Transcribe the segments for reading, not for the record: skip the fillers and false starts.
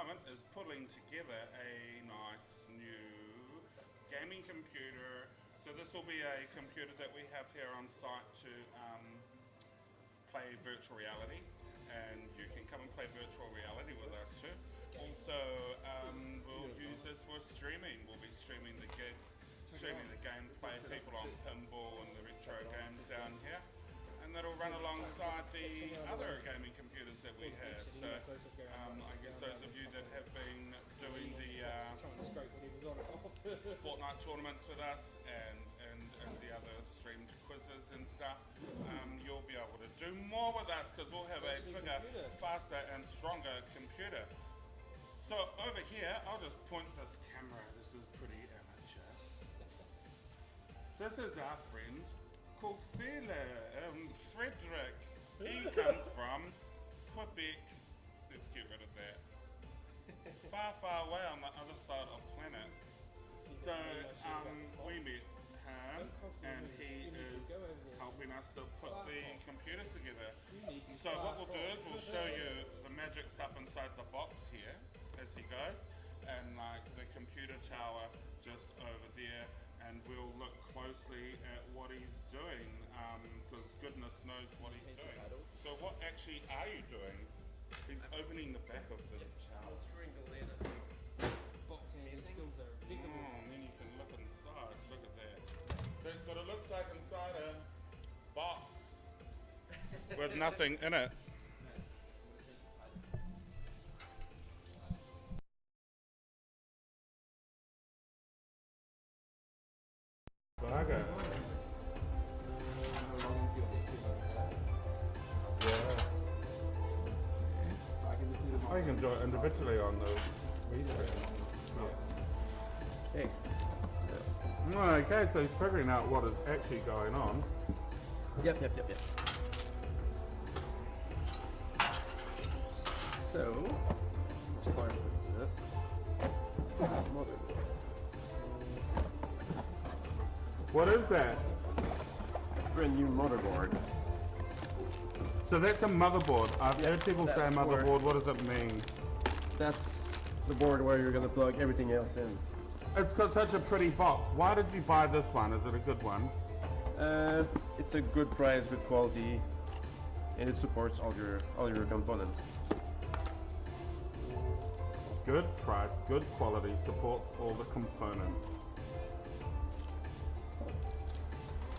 moment is pulling together a nice new gaming computer. So this will be a computer that we have here on site to play virtual reality, and you can come and play virtual reality with us too. Also, we'll use this for streaming. We'll be streaming the gigs, streaming the gameplay, people on pinball and the retro games down here. And that'll run alongside the other gaming computers that we have. So I guess those of you that have been doing the Fortnite tournaments with us and the other streamed quizzes and stuff, you'll be able to do more with us because we'll have a bigger, faster and stronger computer. So over here, I'll just point this camera. This is pretty amateur. This is our friend called Fredrick. He comes from Quebec. Let's get rid of that. Far, far away on the other side of the planet. So we met him, and he is helping us to put the computers together. So what we'll do is we'll show you the magic stuff inside the box here as he goes, and like the computer tower just over there. And we'll look closely at what he's doing, because goodness knows what he's doing. So what actually are you doing? He's opening the back of the tower. Unscrewing the lid. Boxing skills are big. And then you can look inside. Look at that. That's what it looks like inside a box with nothing in it. Burger. Yeah. Oh, you can do it individually on the Hey. Okay, so he's figuring out what is actually going on. Yep. So, start with the motherboard. What is that? Brand new motherboard. So that's a motherboard. I've heard people say that's motherboard. What does it mean? That's the board where you're gonna plug everything else in. It's got such a pretty box. Why did you buy this one? Is it a good one? It's a good price, good quality, and it supports all your components. Good price, good quality, supports all the components.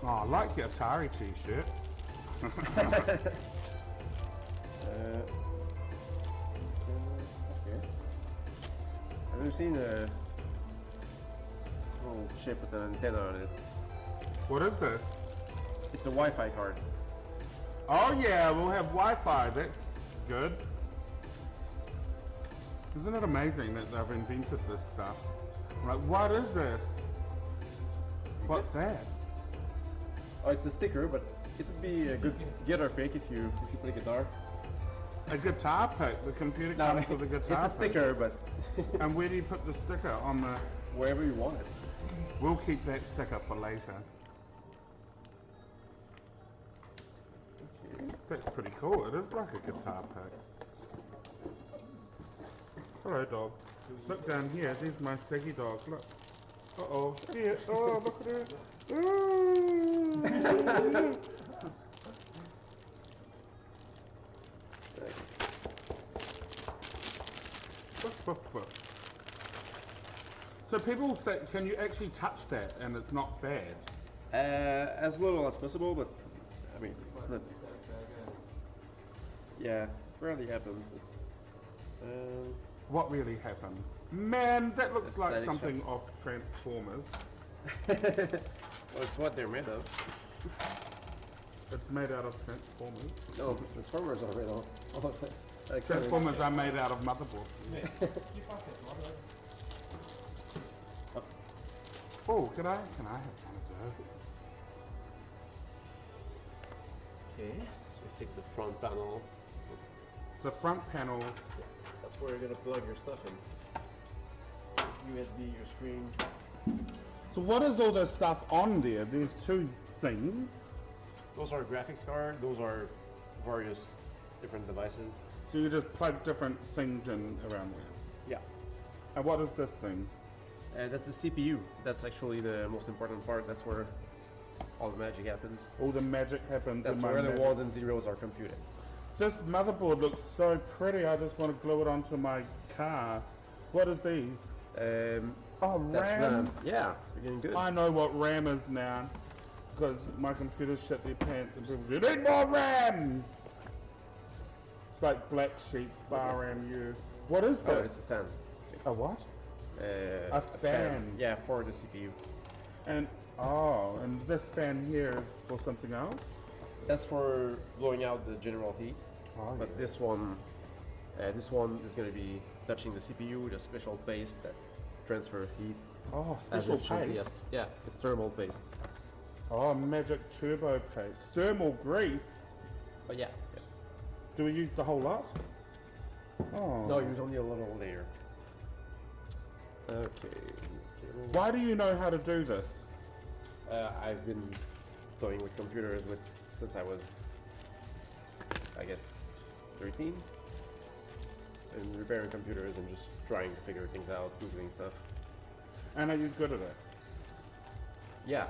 Oh, I like your Atari t-shirt. Okay. Have you seen a little chip with an antenna on it? What is this? It's a Wi-Fi card. Oh yeah, we'll have Wi-Fi. That's good. Isn't it amazing that they've invented this stuff? Like, what is this? What's that? Oh, it's a sticker, but it would be a good guitar pick if you play guitar. A guitar pick. The computer comes with a guitar It's a pick. sticker, but And where do you put the sticker? On the... wherever you want it. We'll keep that sticker for later. Okay. That's pretty cool. It is like a guitar pick. Hello, dog. Look down here. There's my Siggy dog. Look. Uh-oh. Here. Oh, look at it. Ooh. Woof, woof, woof. So people say, can you actually touch that and it's not bad? As little as possible, but I mean, it's not. Yeah, rarely happens. But, What really happens? Man, that looks A like static something shock. off Transformers. well, it's what they're made of. It's made out of Transformers. No, Transformers are made of. Transformers are made out of motherboards. Oh, can I have one of those? Okay, so we fix the front panel. The front panel. That's where you're gonna plug your stuff in. USB, your screen. So what is all this stuff on there? There's two things. Those are graphics card. Those are various different devices. So you just plug different things in around there. Yeah. And what is this thing? That's the CPU. That's actually the most important part. That's where all the magic happens. All the magic happens That's in my where the magic. ones and zeros are computed. This motherboard looks so pretty. I just want to glue it onto my car. What is these? Oh, That's RAM. RAM. Yeah, you're getting good. I know what RAM is now. Because my computer shit their pants and people go, you need more RAM! It's like Black Sheep, Bar RAMU. What is Oh, this? it's a fan. A what? A fan. Yeah, for the CPU. And and this fan here is for something else? That's for blowing out the general heat. Oh, But yeah. this one is going to be touching the CPU with a special paste that transfer heat. Oh, as special it should be. paste. Yeah, it's thermal paste. Oh, magic turbo paste. Thermal grease. But yeah. Do we use the whole lot? Oh. No, use only a little layer. Okay. Why do you know how to do this? I've been toying with computers since I was, I guess, 13. And repairing computers and just trying to figure things out, googling stuff. And are you good at it? Yeah.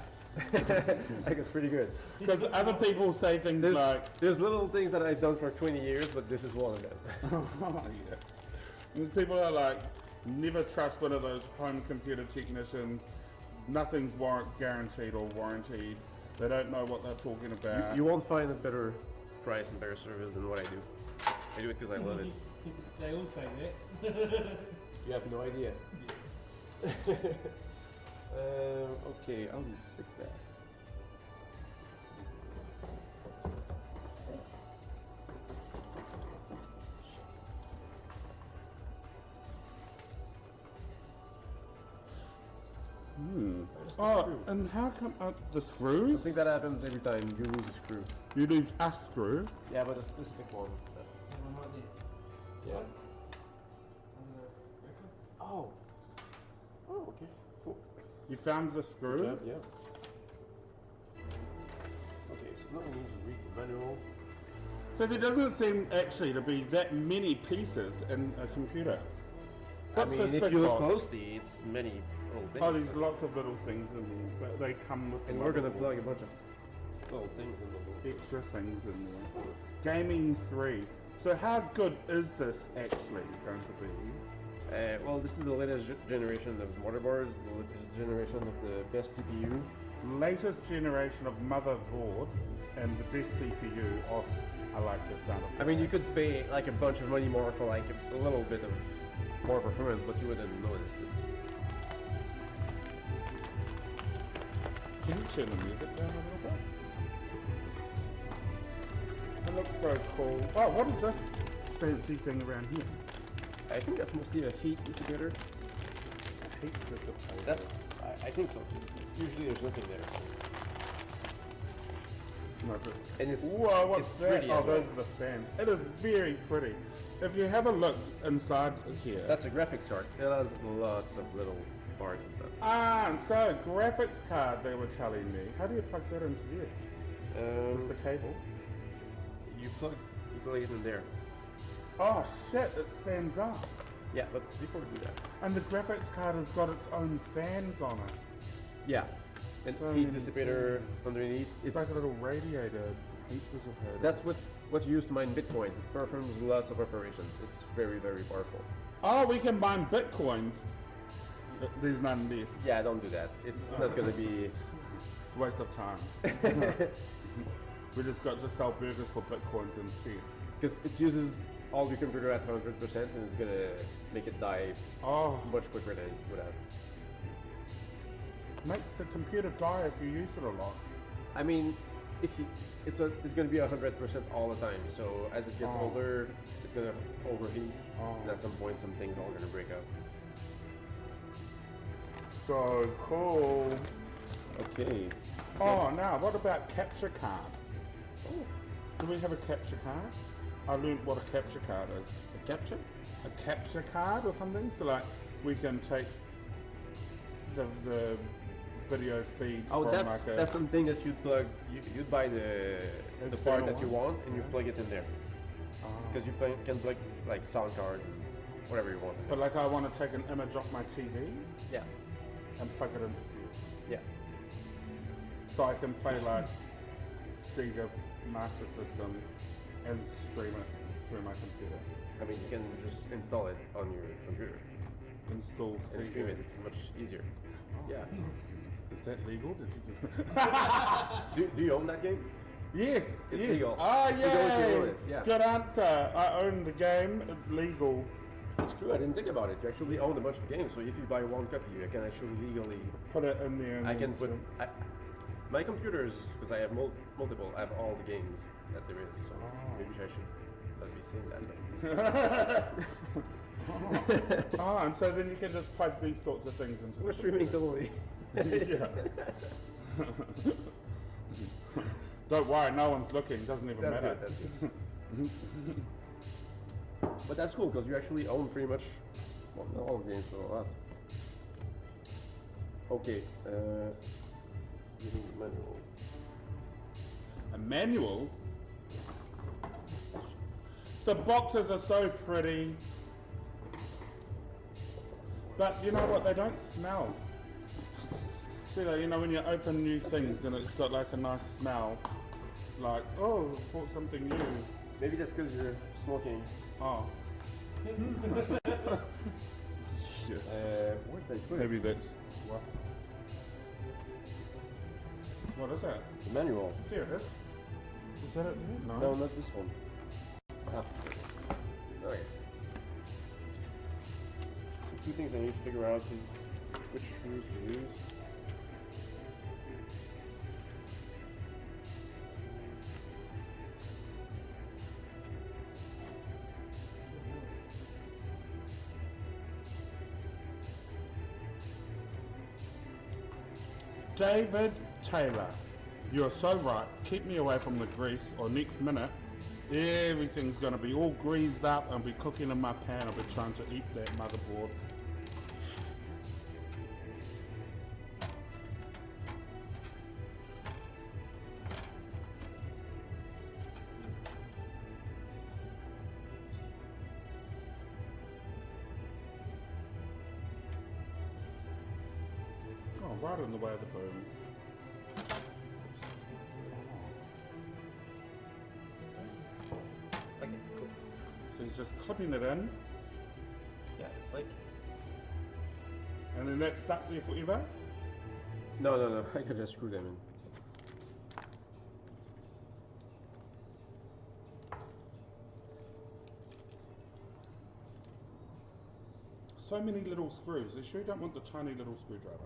I get pretty good. Because other people say things like, There's little things that I've done for 20 years, but this is one of them. oh, yeah. And people are like, never trust one of those home computer technicians. Nothing's guaranteed or warranted. They don't know what they're talking about. You won't find a better price and better service than what I do. I do it because I love it. They all say that. You have no idea. Okay, I'll fix that. Oh, and how come the screws? I think that happens every time you lose a screw. You lose a screw. Yeah, but a specific one. One right there. Yeah. Under the record. Oh. Oh, okay. Cool. You found the screw? Good job, yeah. Okay, so now we need to read the manual. So there doesn't seem actually to be that many pieces in a computer. I What's mean, this if big you look box? closely, it's many little things. Oh, there's lots of little things in there, but they come with and the we're gonna motherboard. plug a bunch of little things in the little. Extra things in there. Gaming 3. So how good is this actually going to be? Well, this is the latest generation of motherboards, the latest generation of the best CPU. Latest generation of motherboard and the best CPU. Oh, I like the sound of I mean, you could pay like a bunch of money more for like a little bit of more performance, but you wouldn't notice. Can you turn the music down a little bit? It looks so cool. Oh, what is this fancy thing around here? I think that's mostly a heat dissipator. Heat dissipator. That's, I think so. Usually there's nothing there. No, just. And it's Whoa, what's it's that? pretty Oh, as well. those are the fans. It is very pretty. If you have a look inside here. That's a graphics card. It has lots of little parts and stuff. Ah, so graphics card they were telling me. How do you plug that into there? Just the cable? You plug it in there. Oh shit, it stands up. Yeah, but before we do that. And the graphics card has got its own fans on it. Yeah. And So heat many dissipator underneath. It's like a little radiator, heat dissipator. That's what you use to mine bitcoins. It performs lots of operations. It's very, very powerful. Oh, we can mine bitcoins. There's none left. Yeah, don't do that. It's not going to be... Waste of time. We just got to sell burgers for bitcoins instead. Because it uses all your computer at 100% and it's going to make it die Oh, much quicker than it would have. makes the computer die if you use it a lot. I mean, it's going to be 100% all the time. So as it gets Oh. older, it's going to overheat. Oh. And at some point, some things are going to break out. So cool. Okay. Oh, now what about capture card? Oh, Do we have a capture card? I learned what a capture card is. a capture? A capture card or something? So like we can take the video feed Oh, from that's like a... that's something that you'd plug. You'd buy the part External that you one? want and you Yeah. plug it in there Oh. because you can plug like sound cards and whatever you want. But like I want to take an image off my TV Yeah, and plug it into here. yeah. So I can play like Sega Master System and stream it through my computer. I mean, you can just install it on your computer Install and Sega. stream it. It's much easier. Yeah. Is that legal? Did you just... Do you own that game? Yes, It's yes. legal. Ah, It's legal if you yay! own it, yeah. Good answer. I own the game. It's legal. It's true. I didn't think about it. You actually own a bunch of games. So if you buy one copy, you can actually legally. Put it in there. And I then can put. stream. My computers, because I have multiple, I have all the games that there is. So maybe I should not be saying that. But Oh, and so then you can just plug these sorts of things into we're the streaming computer. totally. Yeah. Don't worry, no one's looking. Doesn't even That's matter. good. That's good. But that's cool because you actually own pretty much, well, not all the games, but a lot. Okay. Using the manual. A manual. The boxes are so pretty, but you know what? They don't smell. See that, you know, when you open new things and it's got like a nice smell, like, oh, bought something new. Maybe that's because you're smoking. Oh. Shit. Where'd they put Maybe it? that's what. What is that? The manual. There it is. Is that it? No. No, not this one. Ah. Okay. So two things I need to figure out is which screws to use. David Taylor, you're so right. Keep me away from the grease, or next minute, everything's going to be all greased up and be cooking in my pan. I'll be trying to eat that motherboard. Oh, right in the way of the boom. Okay, cool. So he's just clipping it in, Yeah, it's like. and then that's stuck there forever. No. I can just screw them in. So many little screws. You sure you don't want the tiny little screwdriver?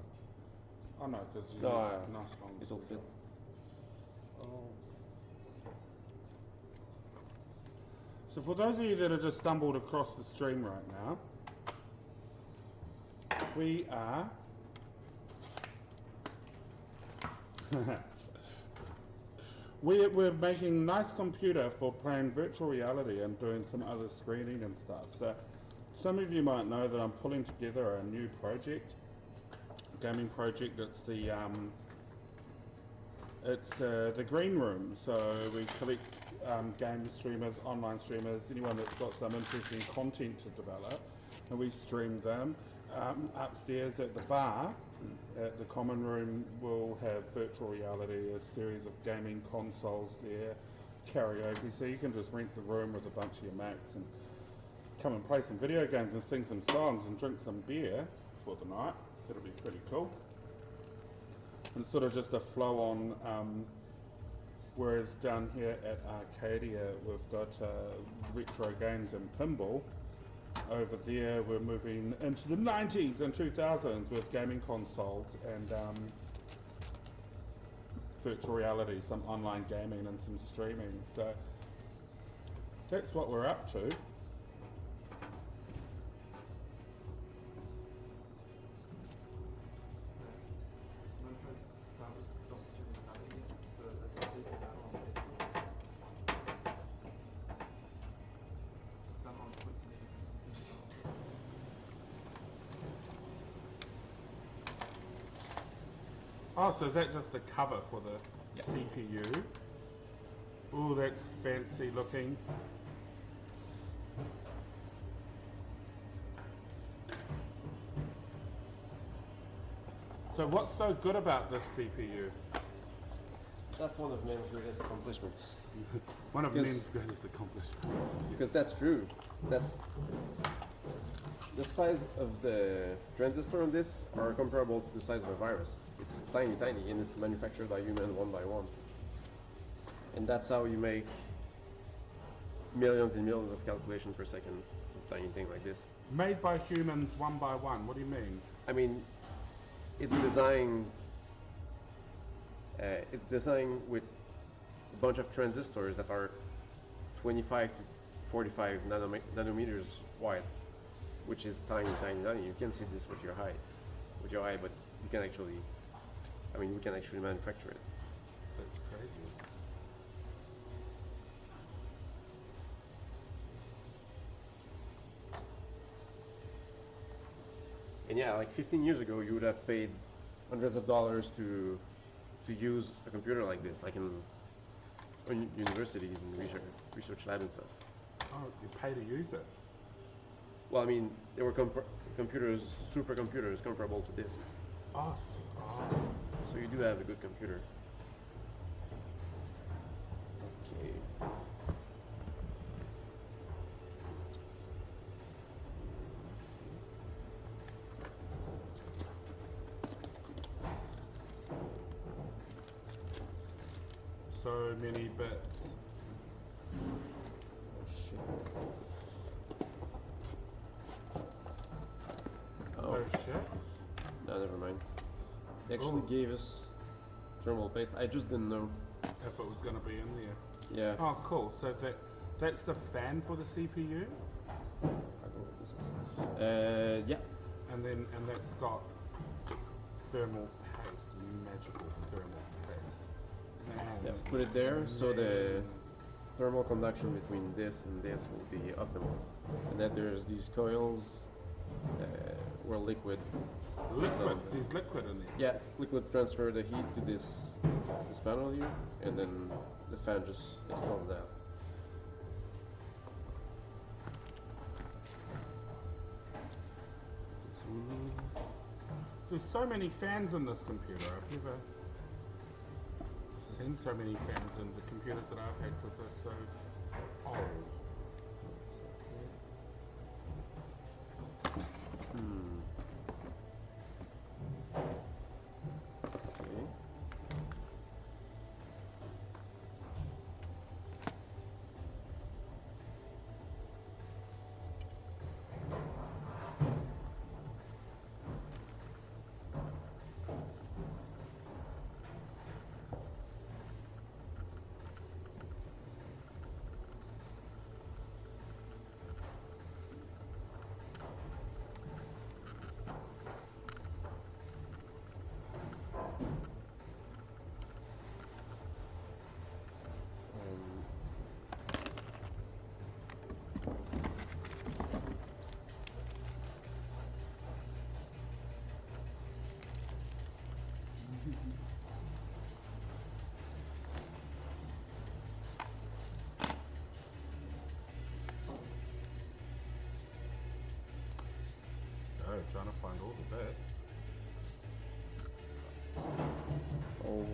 Oh no, because you No, need a nice long it'll fit. screwdriver. Oh. So for those of you that have just stumbled across the stream right now, we are we're making a nice computer for playing virtual reality and doing some other screening and stuff. So some of you might know that I'm pulling together a new project, gaming project. It's the green room. So we collect game streamers, online streamers, anyone that's got some interesting content to develop, and we stream them. Upstairs at the bar, at the common room, we'll have virtual reality, a series of gaming consoles there, karaoke, so you can just rent the room with a bunch of your mates and come and play some video games and sing some songs and drink some beer for the night. It'll be pretty cool. And sort of just a flow on, whereas down here at Arcadia we've got retro games and pinball. Over there we're moving into the 90s and 2000s with gaming consoles and virtual reality, some online gaming and some streaming. So that's what we're up to. Oh, so is that just the cover for the CPU? Oh, that's fancy looking. So what's so good about this CPU? That's one of man's greatest accomplishments. One of Because- men's greatest accomplishments. Because that's true. That's the size of the transistor on this are comparable to the size of a virus. It's tiny, tiny, and it's manufactured by human one by one. And that's how you make millions and millions of calculations per second with a tiny thing like this. Made by humans one by one. What do you mean? I mean, it's designed. It's designed with a bunch of transistors that are 25 to 45 nanometers wide, which is tiny, tiny, tiny. You can see this with your eye, but you can actually. I mean, we can actually manufacture it. That's crazy. And yeah, like 15 years ago, you would have paid hundreds of dollars to use a computer like this, like in universities and research lab and stuff. Oh, you pay to use it. Well, I mean, there were computers, supercomputers comparable to this. Oh, So you do have a good computer. Okay. so many bits. Oh shit. Oh shit. No, never mind. They actually Oh. gave us thermal paste. I just didn't know. If it was going to be in there. Yeah. Oh, cool. So that's the fan for the CPU, I don't know what this is. Yeah. and that's got thermal paste, magical thermal paste. Man. Yeah. Put it there so the man. thermal conduction between this and this will be optimal. And then there's these coils where liquid. Liquid. There's liquid in there. Yeah, liquid transfer the heat to this panel here, and then the fan just expels that. This one. There's so many fans in this computer. I've never seen so many fans in the computers that I've had because they're so old. Okay. So trying to find all the bits. Oh.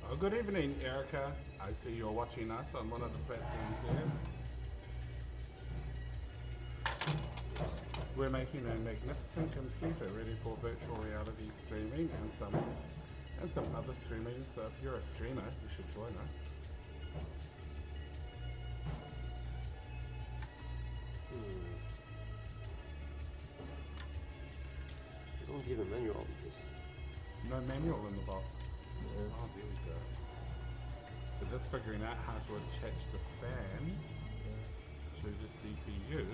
Oh, good evening, Erica. I see you're watching us on one of the platforms there. We're making a magnificent computer ready for virtual reality streaming and some other streaming. So if you're a streamer, you should join us. They don't give a manual on this. No manual in the box. Oh, there we go. So just figuring out how to attach the fan to the CPU.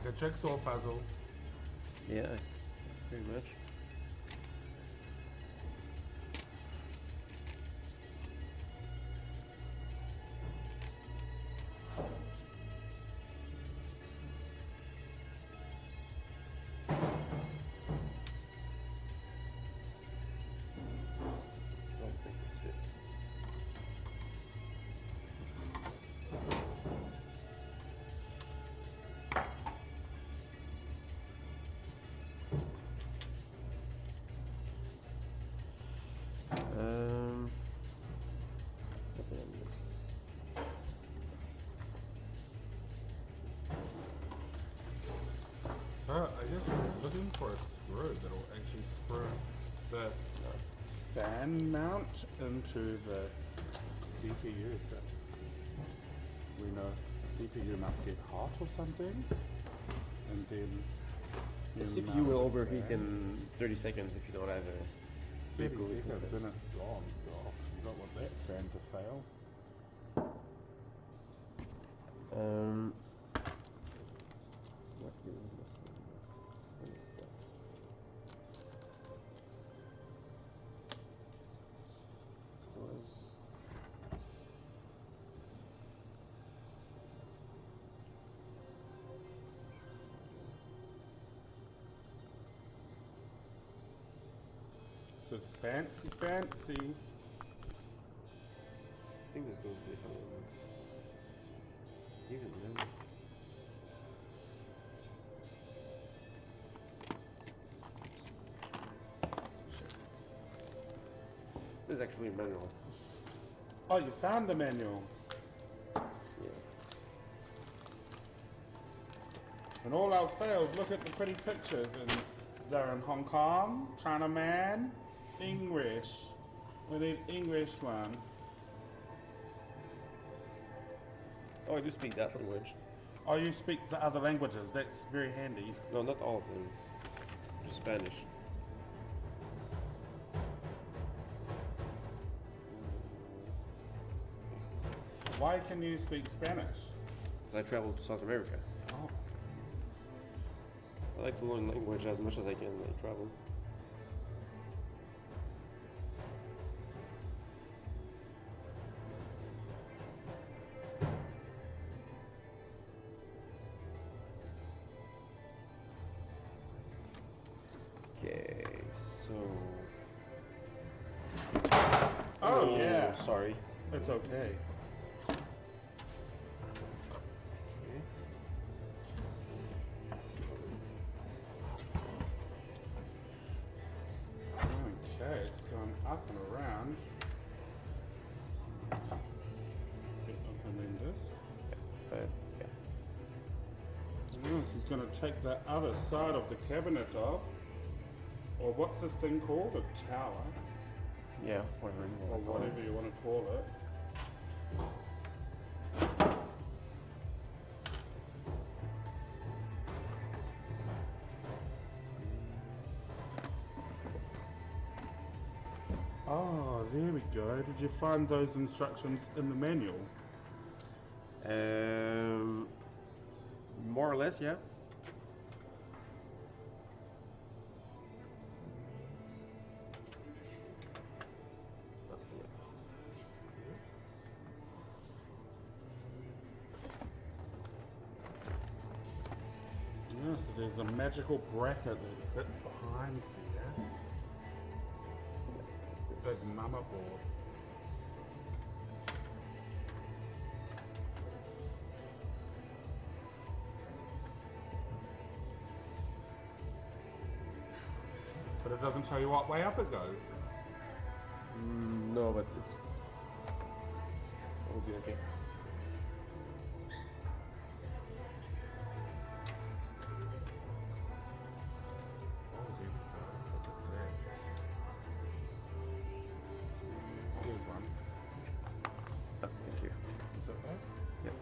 a jigsaw puzzle. Yeah, pretty much. I don't think this fits. What did I miss? So I guess we're looking for a screw that'll actually screw the fan mount into the CPU. So we know CPU must get hot or something, and then The you CPU mount will the overheat fan. in 30 seconds if you don't have a 30 cooling seconds, system. then it's gone. Oh, you don't want that fan to fail. What is missing? What is that? It was. So it's fancy, fancy. I think this goes behind. Even then. This is actually a manual. Oh, you found the manual. Yeah. When all else fails, look at the pretty pictures. And they're in Hong Kong, Chinaman, English. We need English one. Oh, I do speak that language. Oh, you speak the other languages. That's very handy. No, not all of them. Just Spanish. Why can you speak Spanish? Because I traveled to South America. Oh. I like to learn language as much as I can when I travel. Okay, so. Oh, yeah. Sorry. It's okay. Okay, it's going up and around. Opening this. But yeah. Yes, he's going to take the other side of the cabinet off. Or what's this thing called? A tower? Yeah, whatever you Or want to call whatever it. you want to call it. Oh, there we go. Did you find those instructions in the manual? More or less, yeah. Yes, there's a magical bracket that sits behind there. Big mama board. But it doesn't tell you what way up it goes. No, but it will be okay. Oh, there we go. Look at that. Here's one. Oh, thank you. Is that right? Yep.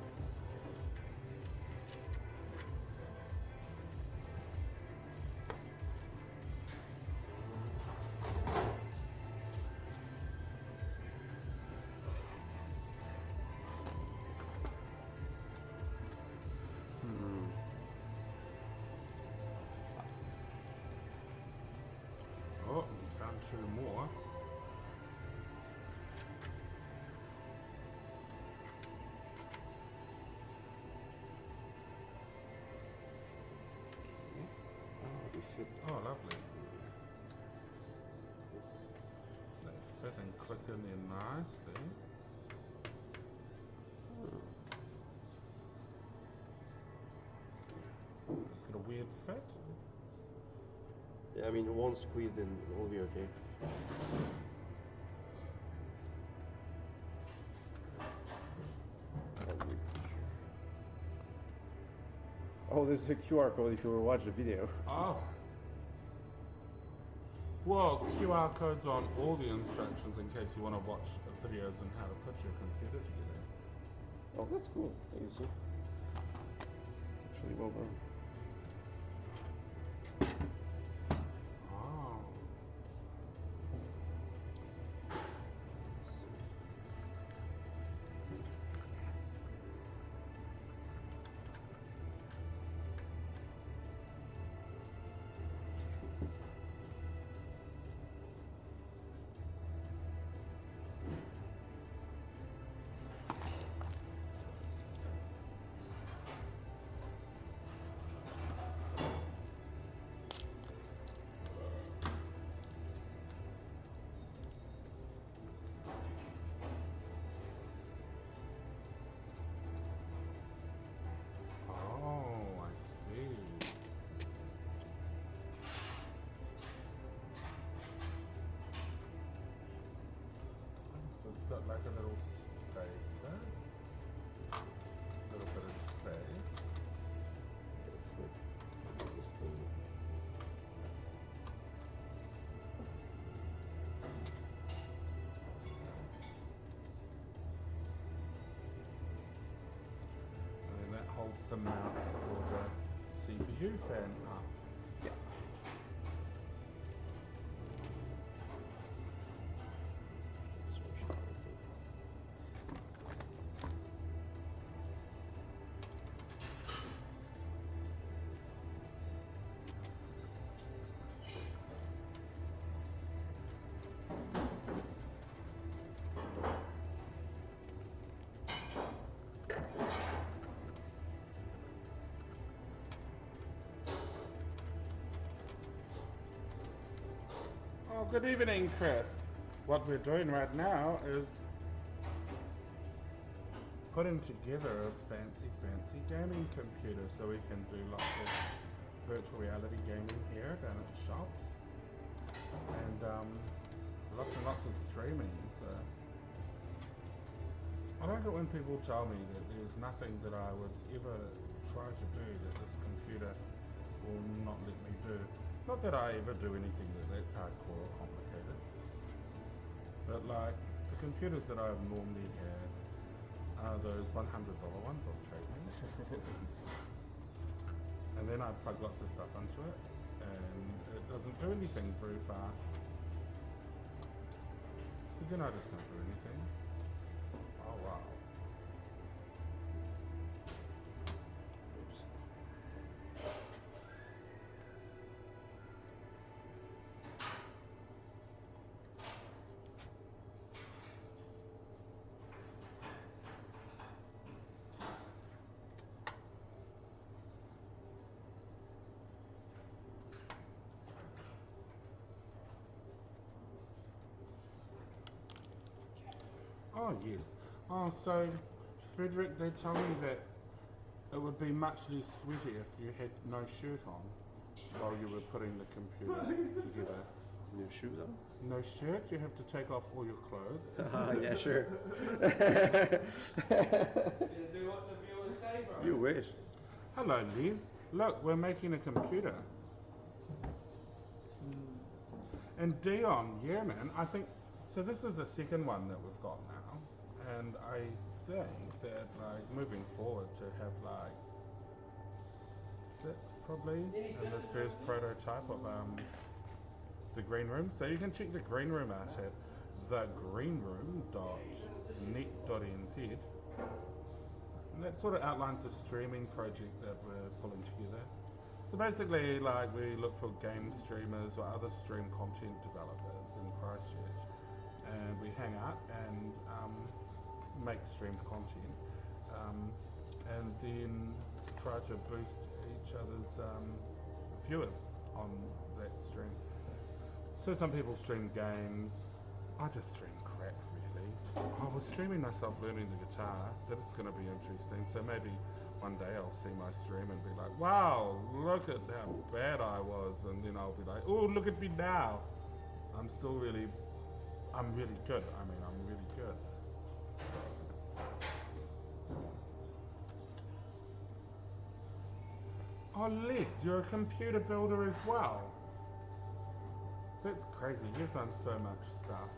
Oh, lovely. They fit and click in there nicely. Got a weird fit. Yeah, I mean, one squeezed in, it will be okay. Oh, this is a QR code if you were to watch the video. Oh. Well, QR codes on all the instructions in case you want to watch videos on how to put your computer together. Oh, that's cool. I can see. Actually, well done. Oh. Oh, I see. So it's got like a little spacer. A little bit of space. It's like this thing. And then that holds the mount for the CPU fan up. Yeah. Oh, good evening, Chris. What we're doing right now is putting together a fancy gaming computer so we can do lots of virtual reality gaming here down at the shops. And lots and lots of streaming. So I like it when people tell me that there's nothing that I would ever try to do that this computer will not let me do. Not that I ever do anything that's hardcore or complicated, but like the computers that I've normally had are those $100 ones I'll trade me. And then I plug lots of stuff into it and it doesn't do anything very fast. So then I just don't do anything. Oh wow. Oh yes. Oh, so Fredrick, they tell me that it would be much less sweaty if you had no shirt on while you were putting the computer together. No shoes on? No shirt, you have to take off all your clothes. Yeah, sure. Do what the viewers say, bro. You wish. Hello, Liz. Look, we're making a computer. And Dion, yeah, man, I think so. This is the second one that we've got now, and I think that like moving forward to have like 6 probably in the first prototype of the green room. So you can check the green room out at thegreenroom.net.nz. And that sort of outlines the streaming project that we're pulling together. So basically, like, we look for game streamers or other stream content developers in Christchurch, and we hang out and make streamed content, and then try to boost each other's viewers on that stream. So some people stream games. I just stream crap, really. I was streaming myself learning the guitar. That's going to be interesting. So maybe one day I'll see my stream and be like, wow, look at how bad I was. And then I'll be like, oh, look at me now. I'm really good. I mean, I'm really good. Oh, Liz, you're a computer builder as well. That's crazy. You've done so much stuff.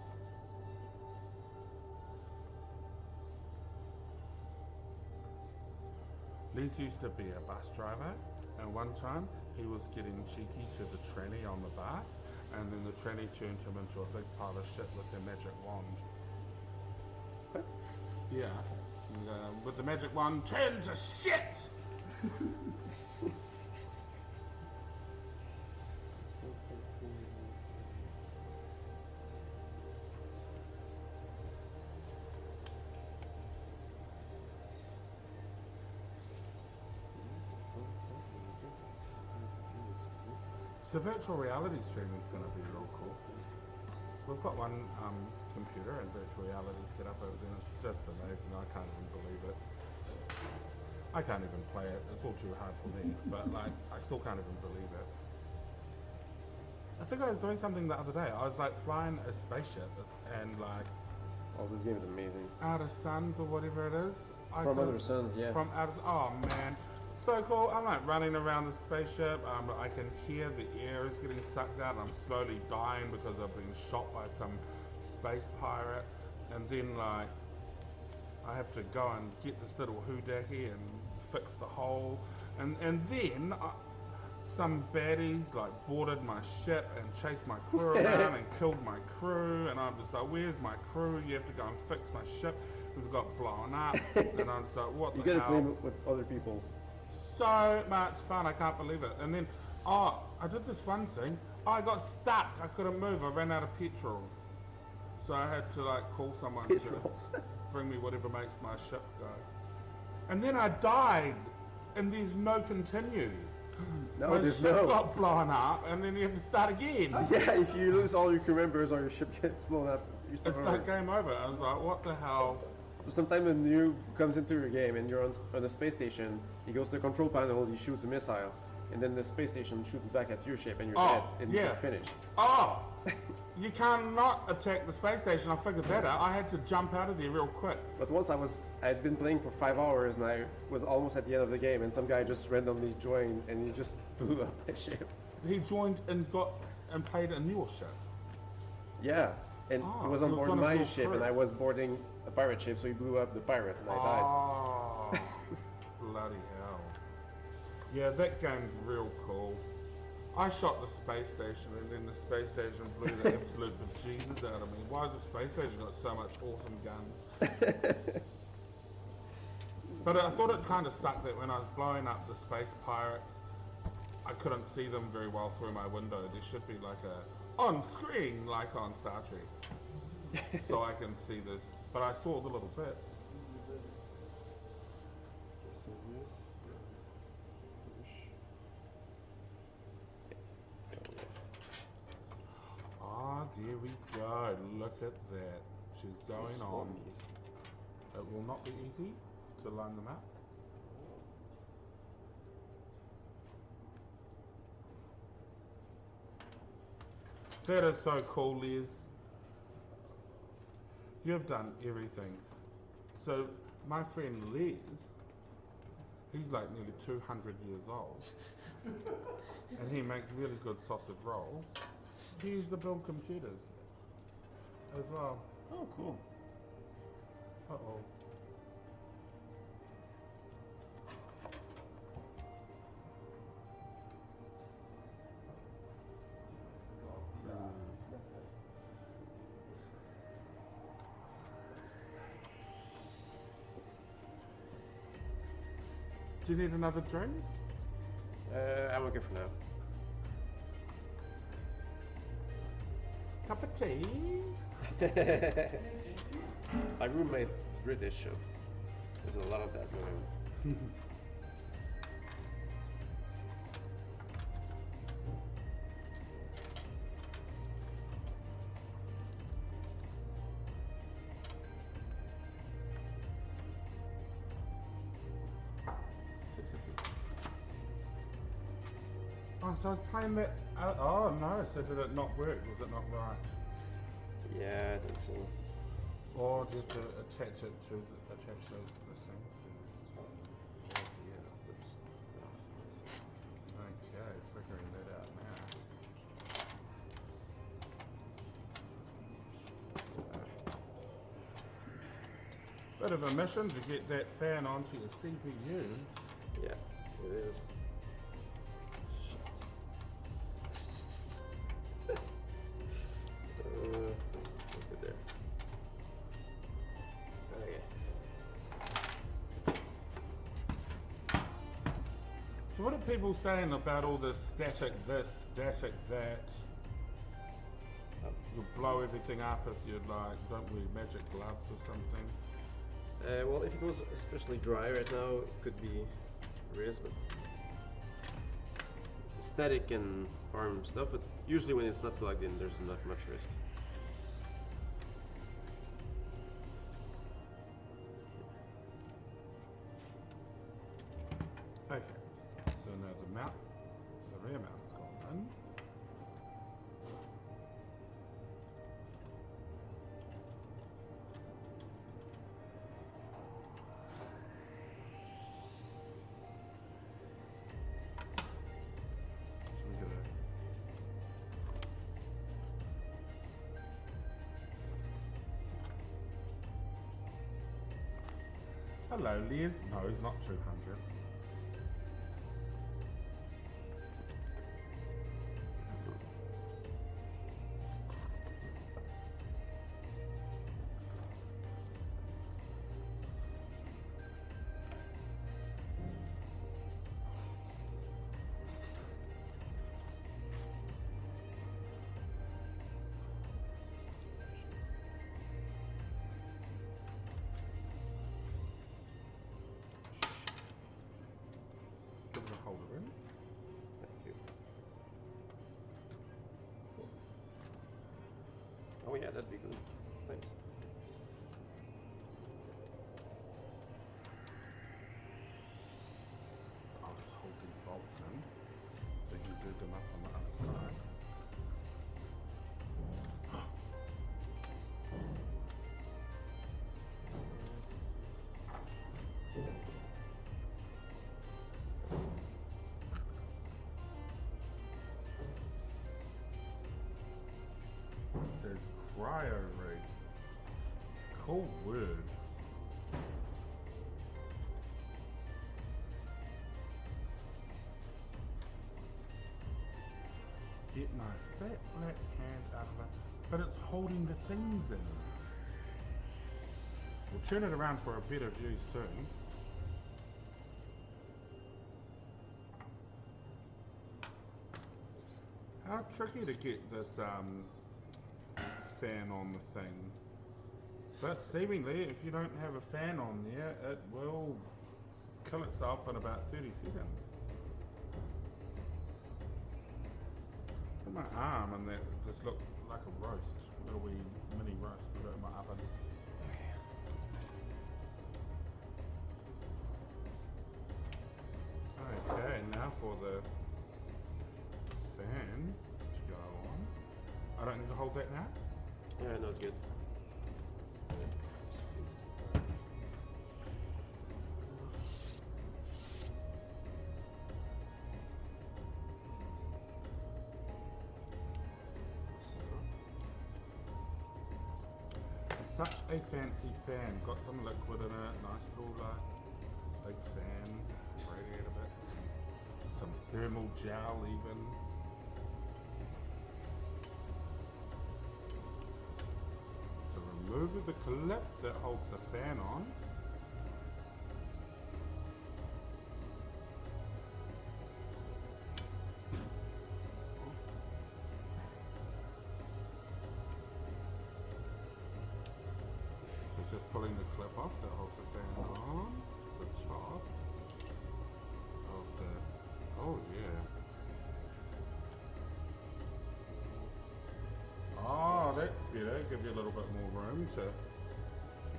Liz used to be a bus driver, and one time he was getting cheeky to the tranny on the bus, and then the tranny turned him into a big pile of shit with her magic wand. What? Yeah. And, with the magic wand, turn to shit! The virtual reality streaming is going to be real cool. We've got one computer and virtual reality set up over there, and it's just amazing. I can't even believe it. I can't even play it. It's all too hard for me. But like, I still can't even believe it. I think I was doing something the other day. I was like flying a spaceship and like. Oh, this game is amazing. Outer Suns or whatever it is. From Outer Suns, yeah. From Outer. Oh man. So cool. I'm like running around the spaceship. I can hear the air is getting sucked out. I'm slowly dying because I've been shot by some space pirate. And then like I have to go and get this little hoodacky and fix the hole. And then some baddies like boarded my ship and chased my crew around and killed my crew. And I'm just like, where's my crew? You have to go and fix my ship because it got blown up. And I'm just like, what the hell? You gotta play with other people. So much fun, I can't believe it. And then, I did this one thing. I got stuck. I couldn't move. I ran out of petrol. So I had to like call someone to bring me whatever makes my ship go. And then I died, and there's no continue. No, my there's ship no. got blown up, and then you have to start again. Yeah, if you lose all your crew members or your ship gets blown up, you start It's over. like game over. I was like, what the hell? Sometimes a noob comes into your game and you're on a space station, he goes to the control panel, he shoots a missile, and then the space station shoots back at your ship and you're dead, and it's finished. Oh! You cannot attack the space station. I figured that out. I had to jump out of there real quick. But once I had been playing for 5 hours and I was almost at the end of the game and some guy just randomly joined and he just blew up my ship. He joined and played a newer ship. Yeah, and he was on he was board one of my your ship crew. and I was boarding a pirate ship, so he blew up the pirate and I died. Oh, bloody hell. Yeah, that game's real cool. I shot the space station and then the space station blew the absolute bejesus out of me. Why has the space station got so much awesome guns? But I thought it kind of sucked that when I was blowing up the space pirates, I couldn't see them very well through my window. There should be like a on screen, like on Star Trek, so I can see this. But I saw the little bits. So this, Ah, there we go. Look at that. She's going on. It will not be easy to line them up. That is so cool, Liz. You've done everything. So, my friend Liz, he's like nearly 200 years old. And he makes really good sausage rolls. He used to build computers as well. Oh, cool. Uh-oh. Do you need another drink? I'm okay for now. Cup of tea? My roommate is British, so there's a lot of that going on. so I was playing that. Oh no! So did it not work? Was it not right? Yeah, I think so. Or did you attach it to attach the thing first? Yeah, oops. Okay, figuring that out now. Bit of a mission to get that fan onto your CPU. Yeah, it is. Look at there. Okay. So what are people saying about all this static this, static that? You'll blow everything up if you like don't wear magic gloves or something. Well, if it was especially dry right now, it could be risk, but static can harm stuff. But usually when it's not plugged in, there's not much risk. Okay, so now the rear mount's gone in. So we gotta Hello, Liz. No, he's not 200. Give it a hold of him. Thank you. Oh yeah, that'd be good. Thanks. I'll just hold these bolts in. So you can do them up on the other side. It says cryo rig. Cool word. Get my fat black hand out of it. But it's holding the things in. We'll turn it around for a better view soon. How tricky to get this fan on the thing. But seemingly, if you don't have a fan on there, it will kill itself in about 30 seconds. Put my arm and that just looked like a roast, a little wee mini roast. Put it in my oven. Okay, now for the fan to go on. I don't need to hold that now? Yeah, no, it's good. Such a fancy fan. Got some liquid in it. Nice little big fan. Radiator bits. Some thermal gel even. So remove the clip that holds the fan on. Just pulling the clip off that holds the fan on the top of the, oh yeah. Oh, that's better. Give you a little bit more room to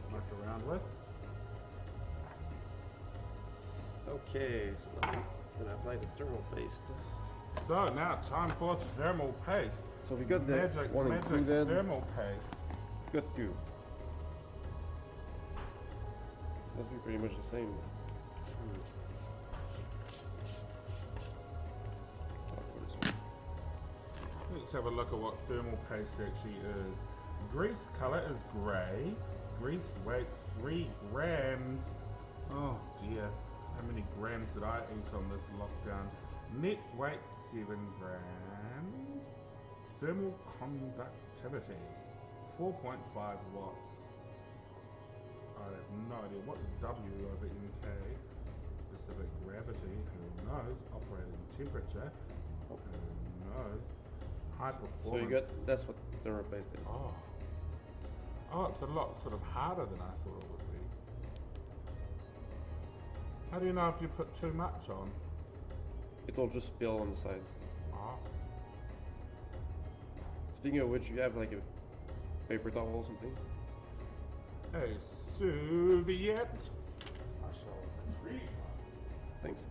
muck around with. Okay, so now I'm gonna apply the thermal paste. So now time for thermal paste. So we got the magic, one magic included. thermal paste. We got two. Must be pretty much the same. Oh, for this one. Let's have a look at what thermal paste actually is. Grease color is grey. Grease weight 3 grams. Oh dear, how many grams did I eat on this lockdown? Net weight 7 grams. Thermal conductivity 4.5 watts. I have no idea. What's W over NK? Specific gravity, who knows? Operating temperature, who knows? High performance. So you got, that's what thermal paste is. Oh. Oh, it's a lot sort of harder than I thought it would be. How do you know if you put too much on? It'll just spill on the sides. Oh. Speaking of which, you have like a paper towel or something? A Soviet. I shall retrieve. Thanks.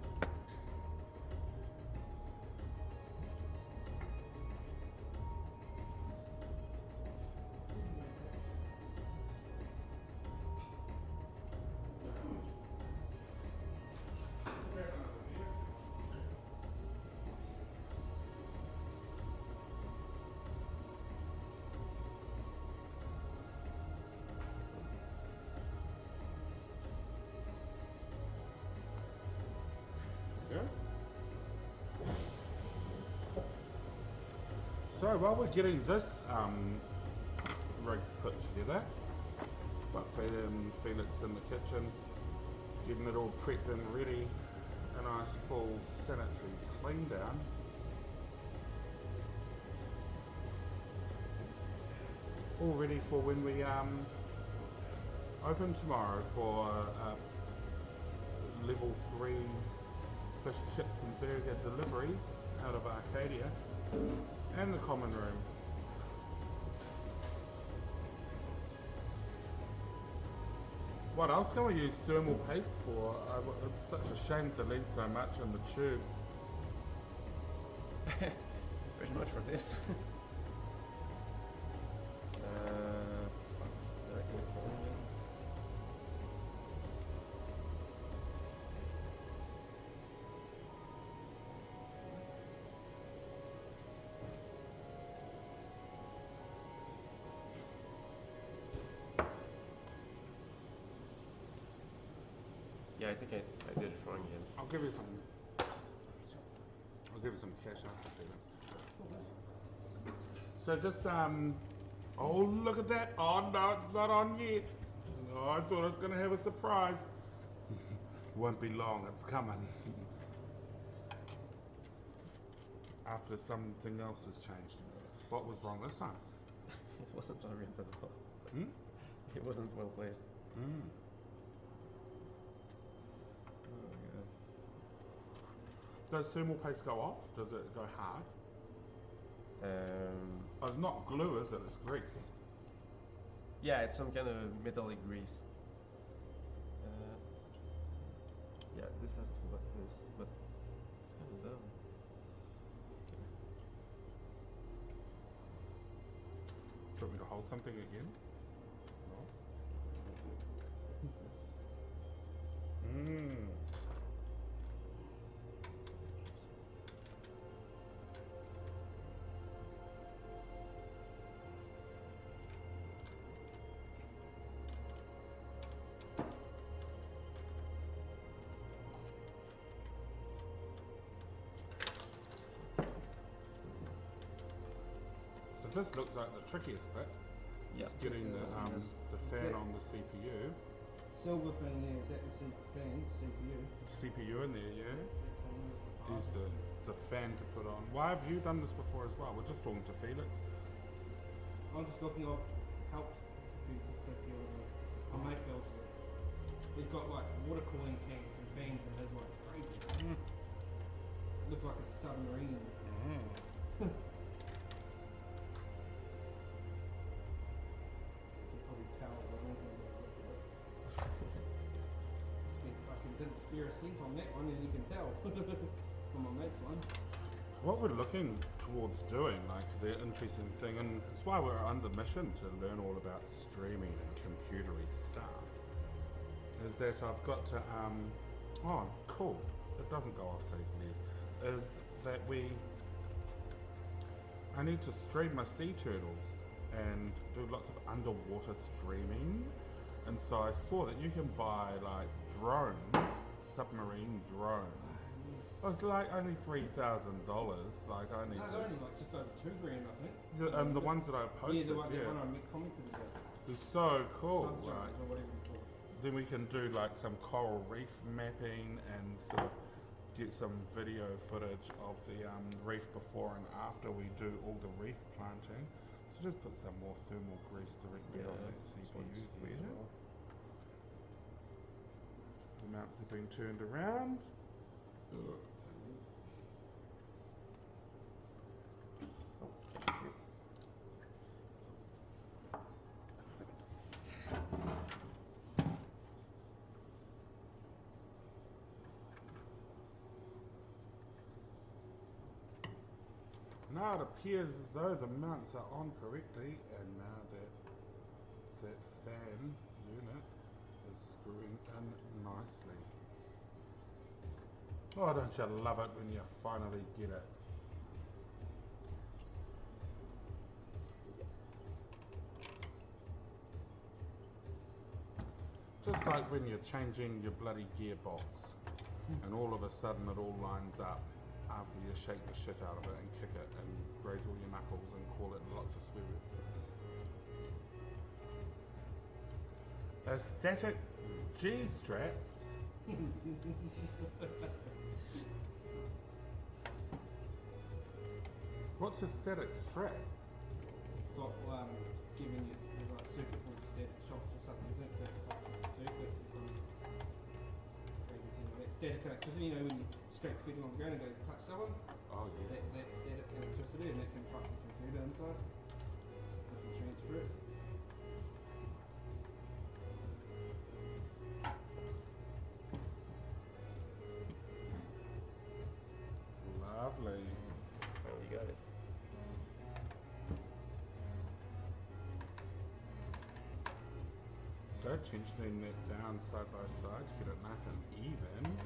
So while we're getting this rig put together, got Felix in the kitchen, getting it all prepped and ready, a nice full sanitary clean down. All ready for when we open tomorrow for level 3 fish, chips and burger deliveries out of Arcadia and the common room. What else can we use thermal paste for? It's such a shame to leave so much in the tube. Pretty much for this. Yeah, I think I did it wrong again. I'll give you some cash after that. So just oh look at that. Oh no, it's not on yet. Oh, I thought I was gonna have a surprise. Won't be long, it's coming. After something else has changed. What was wrong this time? It wasn't oriented well. Hmm? It wasn't well placed. Mm. Oh, God. Does thermal paste go off? Does it go hard? Oh, it's not glue, is it? It's grease. Yeah, it's some kind of metallic grease. Yeah, this has to go like this, but it's kind of dumb. Do you want me to hold something again? Mmm. So this looks like the trickiest bit. Yeah. It's getting the fan on the CPU. Silver thing there, is that the fan, CPU? CPU in there, yeah. There's the fan to put on. Why have you done this before as well? We're just talking to Felix. I'm just looking up help if you my mate builds it. He's got like water cooling tanks and fans in his one. It's crazy. Looks like a submarine. You can probably tell the reason they look at it. Spent fucking didn't spare a cent on that one, and you can tell. On my mate's one. what we're looking towards doing, like the interesting thing, and it's why we're on the mission to learn all about streaming and computery stuff, is that I've got to, oh, cool, it doesn't go off, says Les, is that I need to stream my sea turtles and do lots of underwater streaming. And so I saw that you can buy like drones, submarine drones. It was like only $3,000. Like I need No, to. only like just over $2,000, I think. And the ones that I posted, Yeah, the one I commented about. it's so cool. Subject Like, or whatever you call it. then we can do like some coral reef mapping and sort of get some video footage of the reef before and after we do all the reef planting. So just put some more thermal grease directly on that CPU there. Well. The mounts have been turned around. Now it appears as though the mounts are on correctly, and now that fan unit is screwing in nicely. Oh, don't you love it when you finally get it? Just like when you're changing your bloody gearbox and all of a sudden it all lines up after you shake the shit out of it and kick it and graze all your knuckles and call it lots of swear words. A static G-strap. What's a static strap? Stop giving you like circuit board static shocks or something, isn't it? So it fucks with the circuit or some crazy thing like that. Static, because you know when you straight feet on the ground and go to touch someone, Oh yeah. that static electricity and that can fuck the computer inside. If you transfer it. Lovely. Finally got it. So tensioning that down side by side to get it nice and even.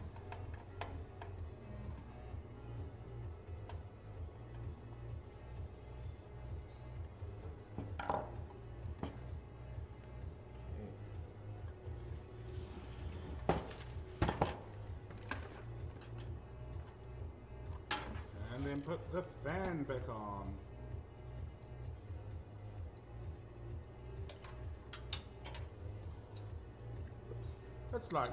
And then put the fan back on. It's like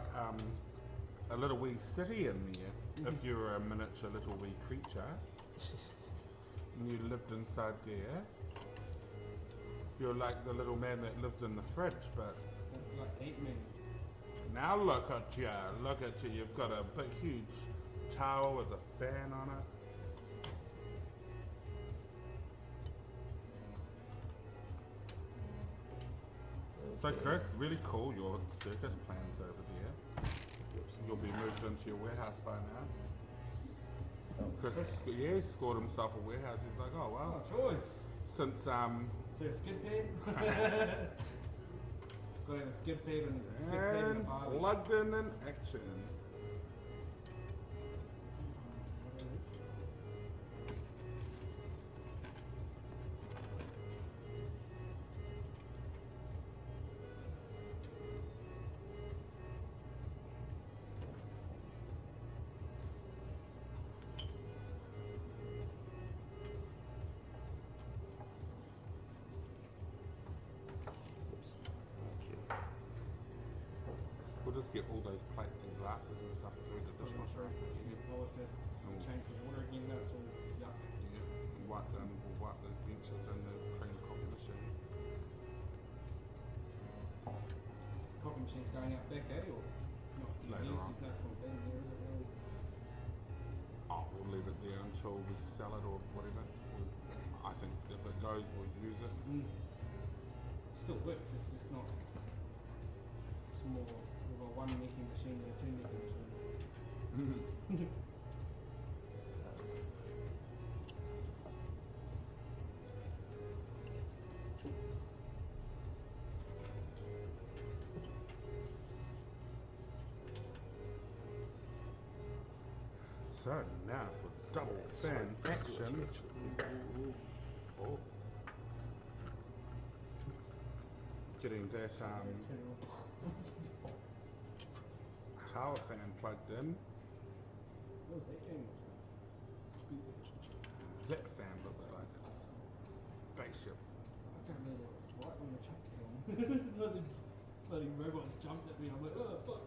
a little wee city in there. If you were a miniature little wee creature and you lived inside there, you're like the little man that lived in the fridge. But Like Ant-Man. now look at you, look at you. You've got a big, huge tower with a fan on it. So Chris, really cool your circus plans over there. You'll be moved into your warehouse by now. Chris, yeah, scored himself a warehouse. He's like, oh wow. Oh, choice. Since So a skid pad? Gotta have a skid pad and skid pad and a and Barbie. plugged in action. We'll just get all those plates and glasses and stuff through the dishwasher. Yeah. I'll have to change the water again, now it's all yuck. Yeah. And we'll wipe the benches and the clean coffee machine. Coffee machine's going out back, eh? Or not Later used, on. there's no point being there, is it really? Oh, we'll leave it there until we sell it or whatever. I think if it goes, we'll use it. Still works, it's just not. It's more, we've got one making machine and a two making machine. So now for double Let's fan switch, action. switch. Oh. Getting that tower fan plugged in. What was that game? That fan looks like it's spaceship. I can't believe it was right when the chuck film. Bloody robots jumped at me. I'm like, oh fuck.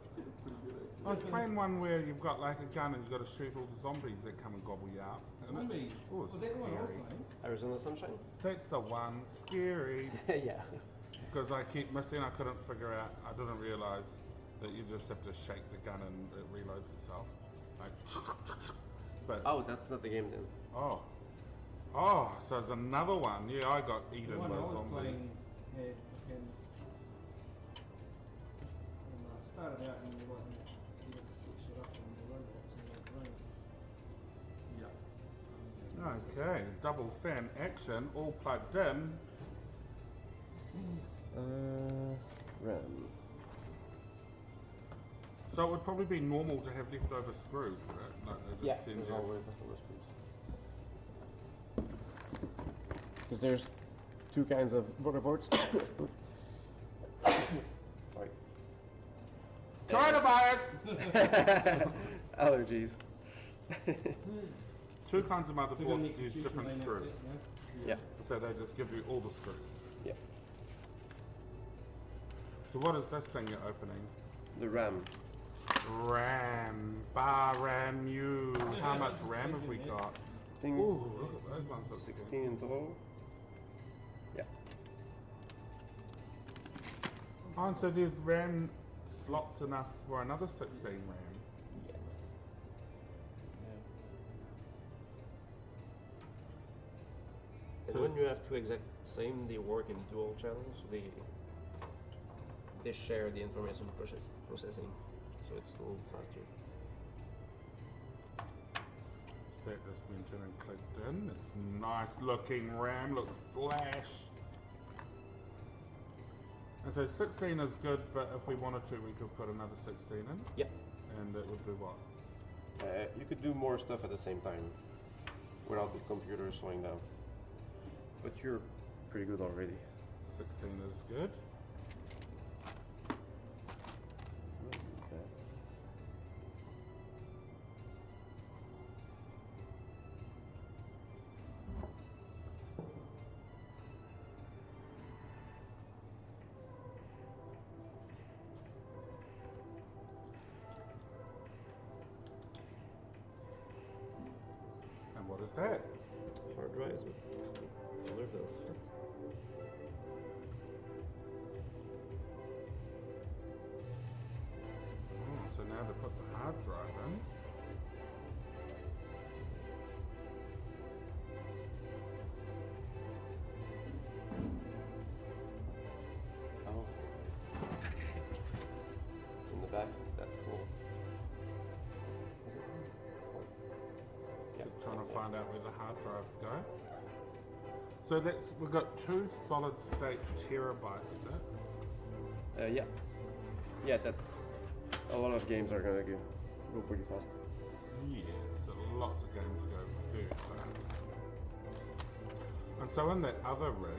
I was playing one where you've got like a gun and you've got to shoot all the zombies that come and gobble you up. Zombies. Oh, Was that the one I was scary. playing? Arizona Sunshine? That's the one. Scary. Yeah. Because I keep missing. I couldn't figure out. I didn't realise that you just have to shake the gun and it reloads itself. Like, but Oh, that's not the game then. oh, so there's another one. Yeah, I got The eaten one by I was zombies. playing had fucking. And I started out and you like you had to set shit up on the robots and like running. Yeah. Okay, double fan action, all plugged in. RAM. So it would probably be normal to have leftover screws, would it? Like they Yeah, just send there's you. always leftover screws. Because there's two kinds of motherboards. Sorry. Coronavirus! Allergies. Two kinds of So then the motherboards use execution different lane, screws. that's it, Yeah. So they just give you all the screws. Yeah. So what is this thing you're opening? The RAM. RAM. Bar RAM you. How much RAM have we got? I think Ooh, look at those ones. Look 16 in total. Yeah. Oh, and so there's RAM slots enough for another 16 RAM. Yeah. And So when you have two exact same, they work in dual channels, so they share the information processing, so it's a little faster. That just went in and clicked in. It's nice looking RAM, looks flash. And so 16 is good, but if we wanted to, we could put another 16 in. Yeah. And it would do what? You could do more stuff at the same time without the computer slowing down. But you're pretty good already. 16 is good. And what is that? Hard drives with other stuff. Oh, so now to put the hard drive in. Oh. It's in the back. That's cool. Is it? Yeah. Trying to find out where the hard drives go. So that's, we've got 2 solid state terabytes, is it? Yeah. Yeah, that's a lot of games are gonna go pretty fast. Yeah, so lots of games go very fast. And so in that other rig,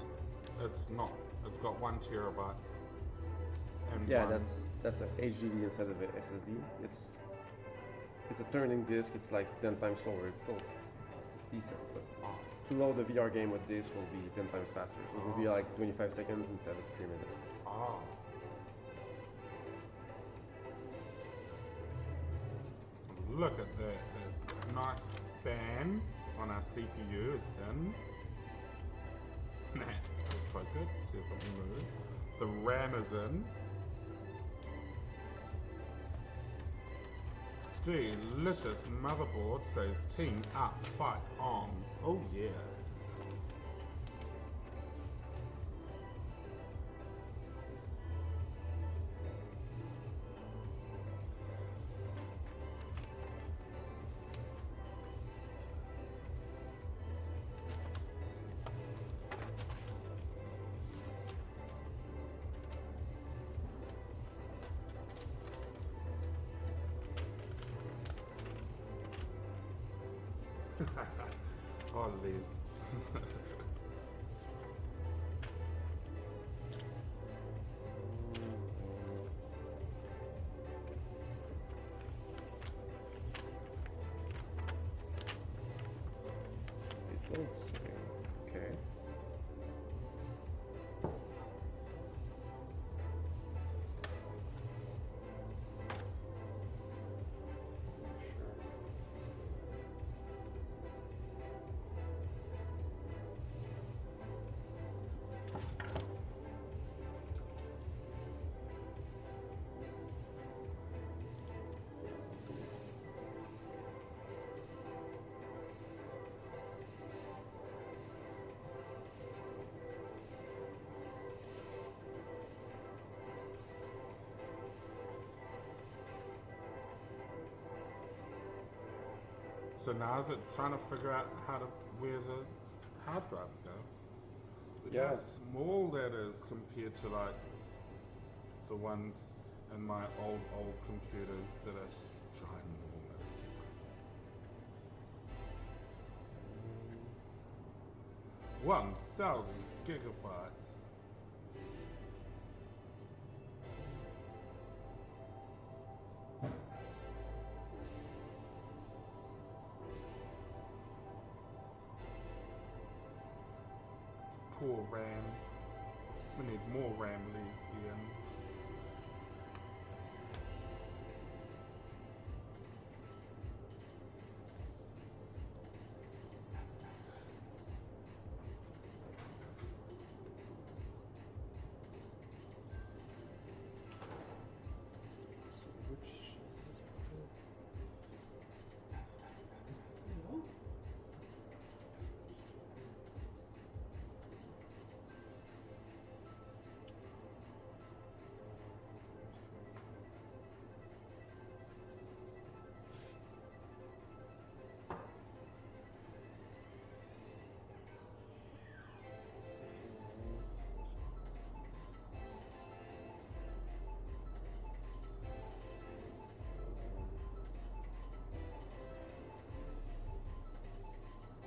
it's not, it's got 1 terabyte. And Yeah, one, that's a HDD instead of a SSD. It's a turning disk. It's like 10 times slower. It's still decent, but to load a VR game with this will be 10 times faster. So it will be like 25 seconds instead of 3 minutes. oh. Look at that. That nice fan on our CPU is in. Nah, let's poke it, see if it can move. The RAM is in. Delicious motherboard says team up, fight on. Oh yeah. Oh, Liz. It don't say. Okay. So now is it trying to figure out where the hard drives go? Look Yeah. how small that is compared to like the ones in my old computers that are ginormous. 1,000 gigabytes. Poor RAM. We need more RAM, lesbian. So which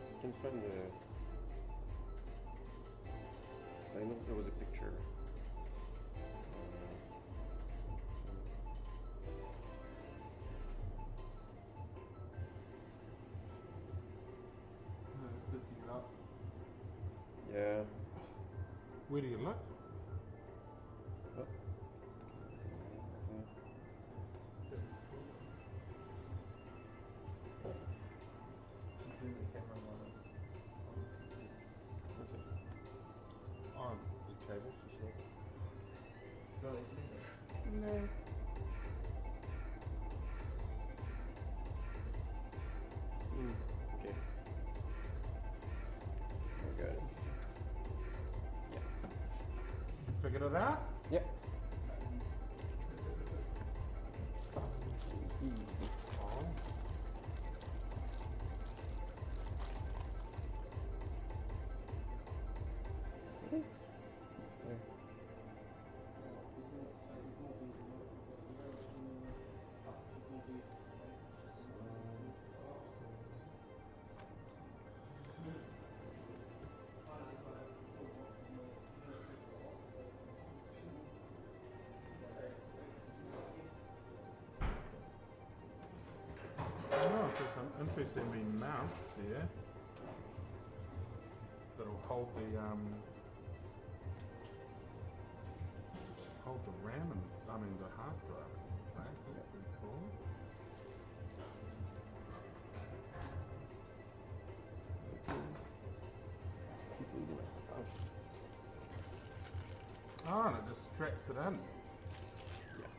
I can find the. Because I know there was a picture. Setting it up. Yeah. Where do you look? What? Zoom the camera on it. On the cable for sure. Don't extend it. Nah. Okay. I got it. Figured it out? Yep. Easy. Oh. Oh, there's some interesting mounts there that'll hold the RAM and the hard drive in place. That's pretty cool. Keep losing my stuff. Oh, and it just straps it in. Yeah.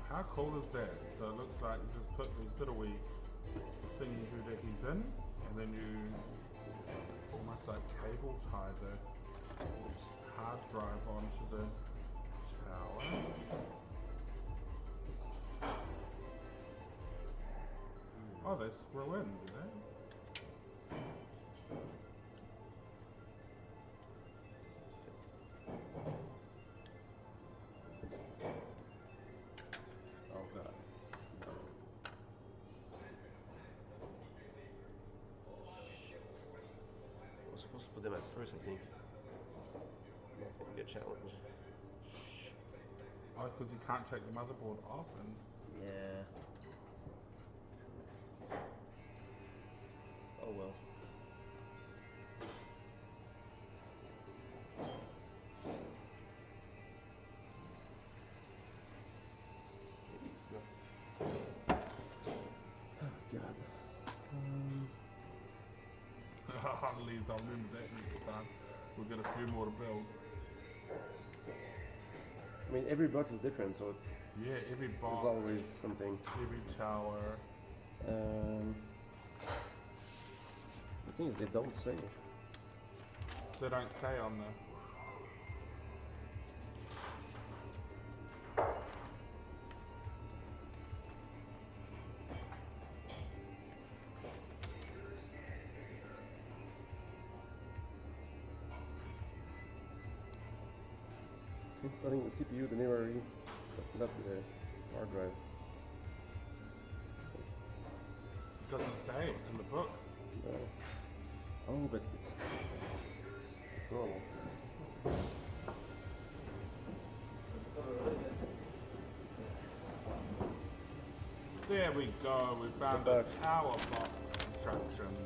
How cool is that? So it looks like you just put these little wee thingy hoodickies in, and then you almost like cable tie the hard drive onto the tower. Oh, they screw in, do they? supposed to put them at first, I think. That's gonna be a challenge. Oh, because you can't take the motherboard off and... Yeah. Oh well. Maybe it's not. Oh god. At least I'll remember that next time. We'll get a few more to build. I mean, every box is different, so Yeah, every box, there's always something. every tower. The thing is, they don't say. They don't say on the... Installing the CPU, the memory, but not the hard drive. It doesn't say in the book. No. Oh, but it's normal. There we go, we found the the box. tower box instructions.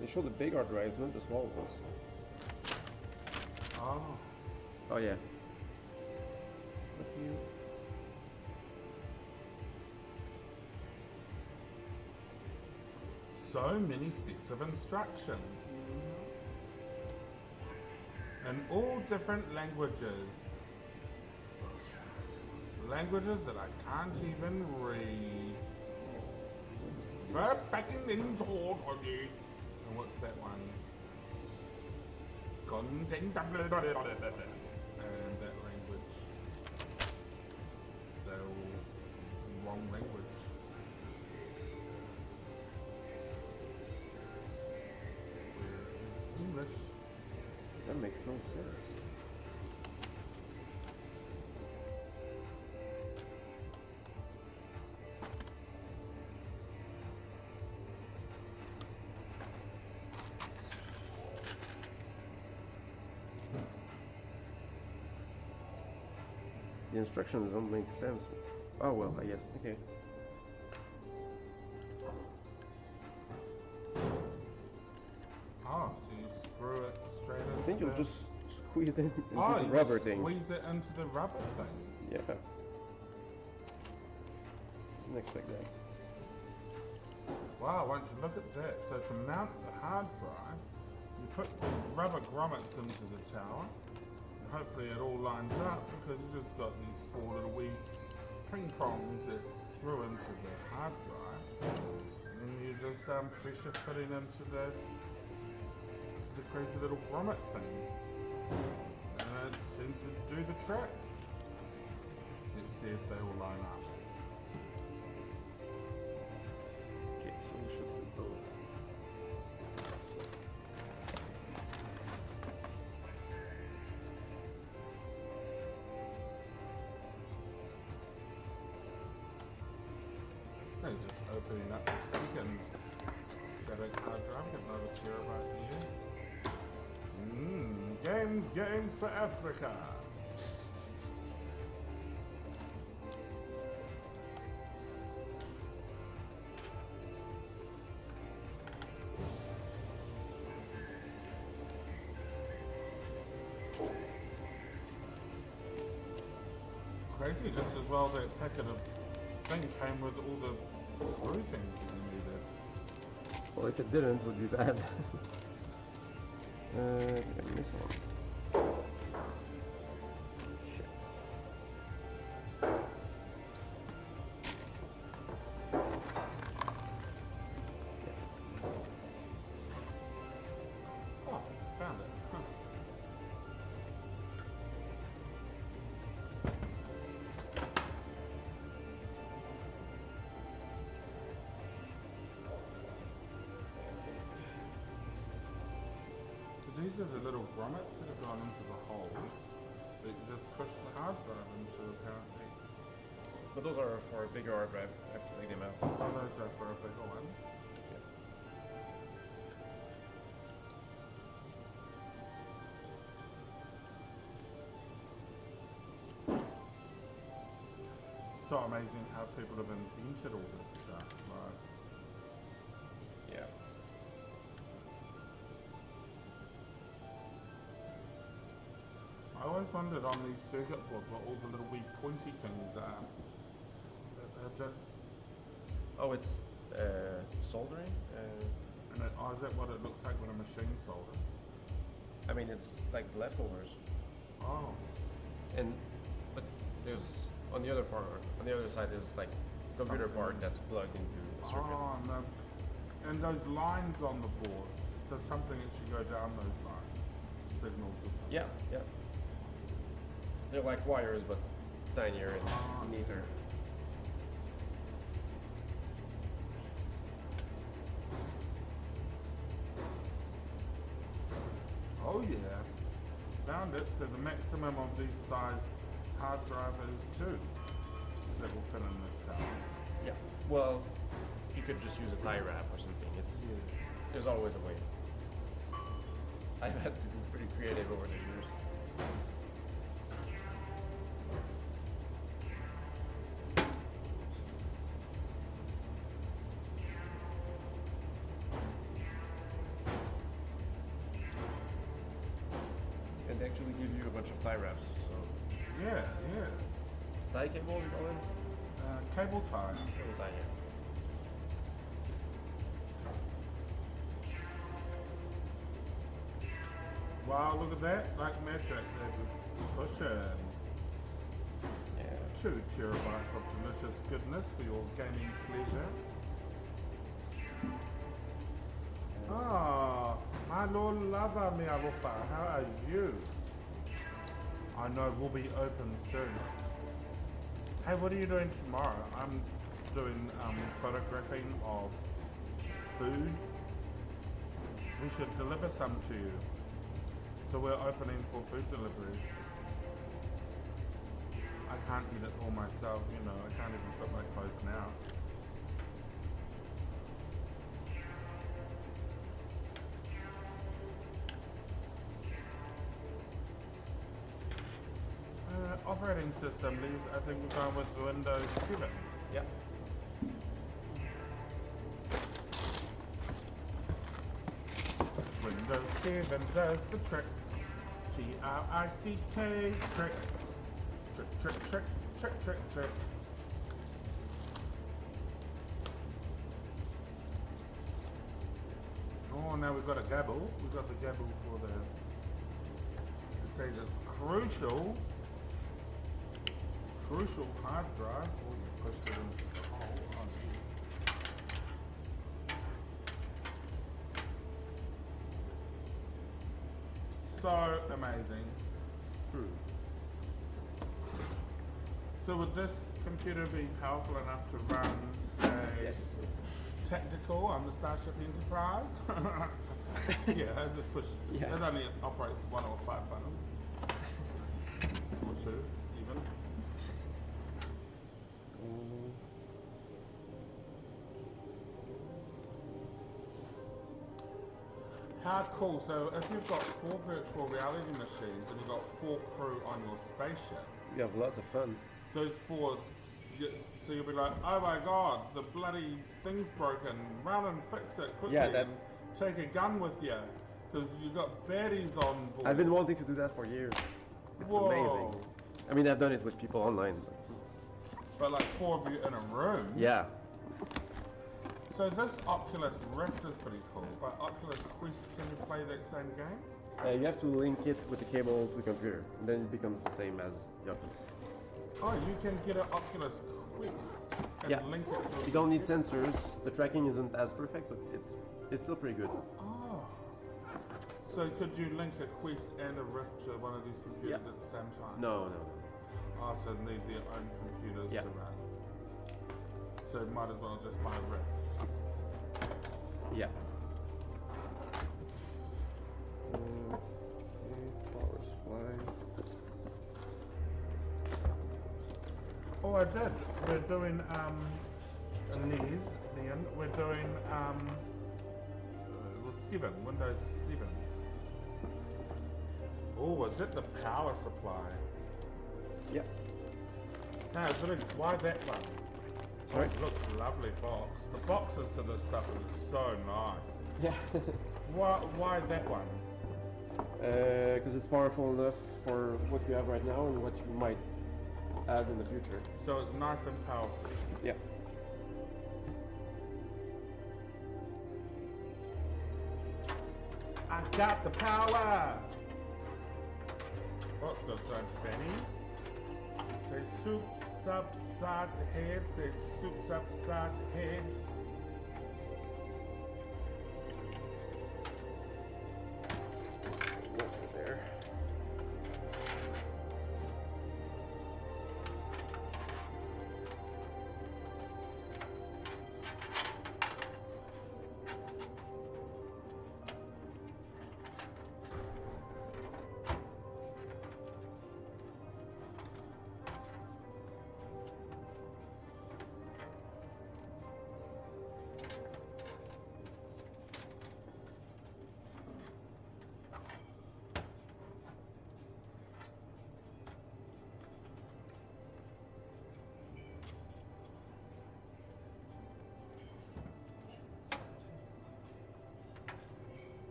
They show the big hard drives, not the small ones. Oh. Oh yeah. What do you? So many sets of instructions. In all different languages. Languages that I can't even read. First packing in Jordan. And what's that one? Content. And that language. They're all wrong language. English. That makes no sense. The instructions don't make sense. Oh well, I guess. Okay. Oh, so you screw it straight into I think you'll the... just squeeze it into Oh, the you rubber just thing. squeeze it into the rubber thing. Yeah. Didn't expect that. Wow, once you look at that, so to mount the hard drive, you put the rubber grommets into the tower, and hopefully it all lines up because you just got these four little wee ping prongs that screw into the hard drive, and then you just pressure fit it into the crazy little grommet thing, and it seems to do the trick. Let's see if they all line up. Okay, so we should do both. No, just opening up the second static hard drive, got another terabyte here. Games for Africa. Crazy, just as well that packet of thing came with all the screw things that you needed. Well, if it didn't, it would be bad. Did I miss one? Shit. Oh, found it. Huh. So these are the little grommets that have gone into the hole that you just push the hard drive into, apparently. But those are for a bigger hard drive. I have to take them out. Oh, those are for a bigger one. So amazing how people have invented all this stuff, like. Yeah. I always wondered on these circuit boards what all the little wee pointy things are. They're just, Oh, it's soldering. and is that what it looks like when a machine solders? I mean, it's like leftovers. Oh, And but there's on the other side there's like computer Something. part that's plugged into a circuit. oh, and those lines on the board, there's something that should go down those lines, signals or something. Yeah, yeah. They're like wires, but tinier and neater. Oh yeah, found it. So the maximum of these sized hard drive is 2 that will fit in this tower. Yeah. Well, you could just use a tie wrap or something. There's always a way. I've had to be pretty creative over the years. And they actually give you a bunch of tie wraps. So Yeah, yeah. tie cables, you call them? Cable tie. Cable tie, yeah. Wow, look at that. Like magic. They're just pushing. Yeah. 2 terabytes of delicious goodness for your gaming pleasure. Ah, my lord lover, mi arufa, how are you? I know we'll be open soon. Hey, what are you doing tomorrow? I'm doing photographing of food. We should deliver some to you. So we're opening for food deliveries. I can't eat it all myself, you know, I can't even fit my clothes now. Operating system, Liz, I think we're going with Windows 7. Yeah. Windows 7 does the trick. T-R-I-C-K, trick. Trick, trick, trick, trick, trick, trick. Oh, now we've got a gabble. We've got the gabble for the... It says it's crucial hard drive. Oh, you pushed it into the hole. Oh, yes. So amazing. So would this computer be powerful enough to run, say, Yes. Tactical on the Starship Enterprise? Yeah, I just push. Yeah. It only operates 1 or 5 buttons. Or 2, even. How cool. So if you've got 4 virtual reality machines and you've got 4 crew on your spaceship, You have lots of fun. those 4, so you'll be like, oh my god, the bloody thing's broken, run and fix it quickly, Yeah, that- and take a gun with you, because you've got baddies on board. I've been wanting to do that for years. It's Whoa. amazing. I mean, I've done it with people online. But like 4 of you in a room. Yeah. So this Oculus Rift is pretty cool, but Oculus Quest, can you play that same game? You have to link it with the cable to the computer, and then it becomes the same as the Oculus. Oh, you can get an Oculus Quest and Yeah. link it to a You don't need computer. sensors. The tracking isn't as perfect, but it's still pretty good. Oh. So could you link a Quest and a Rift to one of these computers Yeah. at the same time? No. Oh, so they need their own computers Yeah. to run. So might as well just buy Rift. Yeah. Okay, power supply. Oh, I did. We're doing Liam. We're doing it was 7, Windows 7. Oh, is it the power supply? Yeah. No, it's really, why that one? Sorry? Oh, it looks lovely box. The boxes to this stuff is so nice. Yeah. Why that one? Because it's powerful enough for what we have right now and what you might add in the future. So it's nice and powerful. Yeah. I got the power! Oh, it's got its own fanny. Say soups upside to head, say soups upside to head. Water there.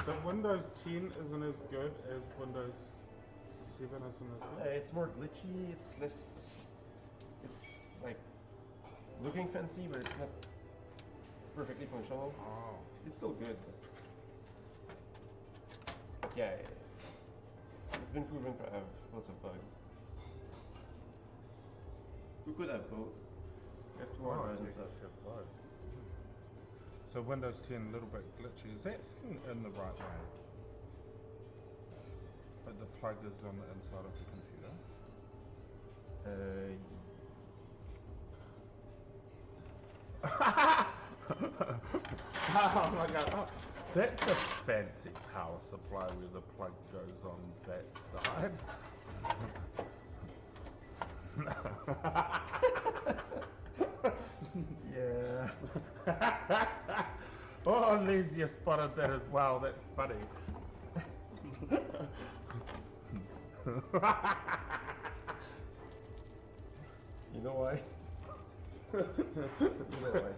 So Windows 10 isn't as good as Windows 7 isn't as good? It's more glitchy, it's less... It's like looking fancy, but it's not perfectly functional. Oh. It's still good. But yeah, it's been proven to have lots of bugs. We could have both. We have two hard drives and stuff. So Windows 10 a little bit glitchy. Is that thing in the right way? But the plug is on the inside of the computer. Oh my god. Oh, that's a fancy power supply where the plug goes on that side. Yeah. Oh, Liz, you spotted that as well. That's funny. You know why? You know why?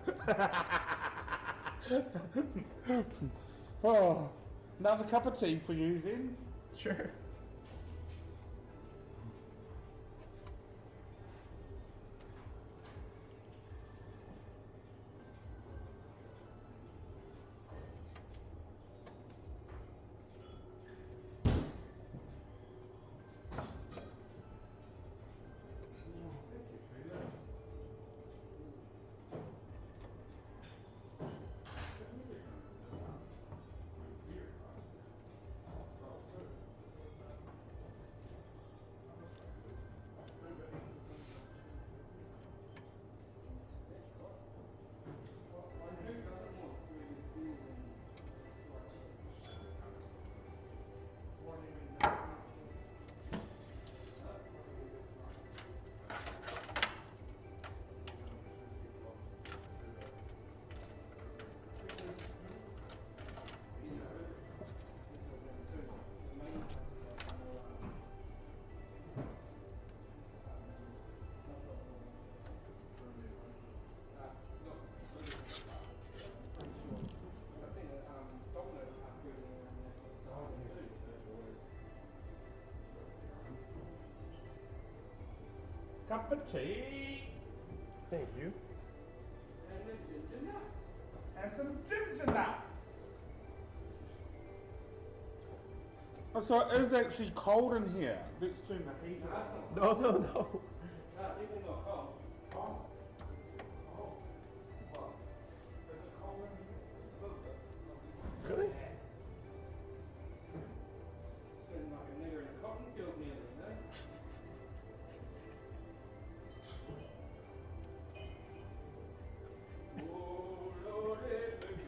Oh, another cup of tea for you then? Sure. Cup of tea Thank you. and some ginger nuts. Oh, so it is actually cold in here. Let's turn the heater on. No, no, no. Oh. Oh. Well, is it cold in here? A little bit. Really? Sitting like a nigger in a cotton field nearly, you know? Oh, Lordy, baby,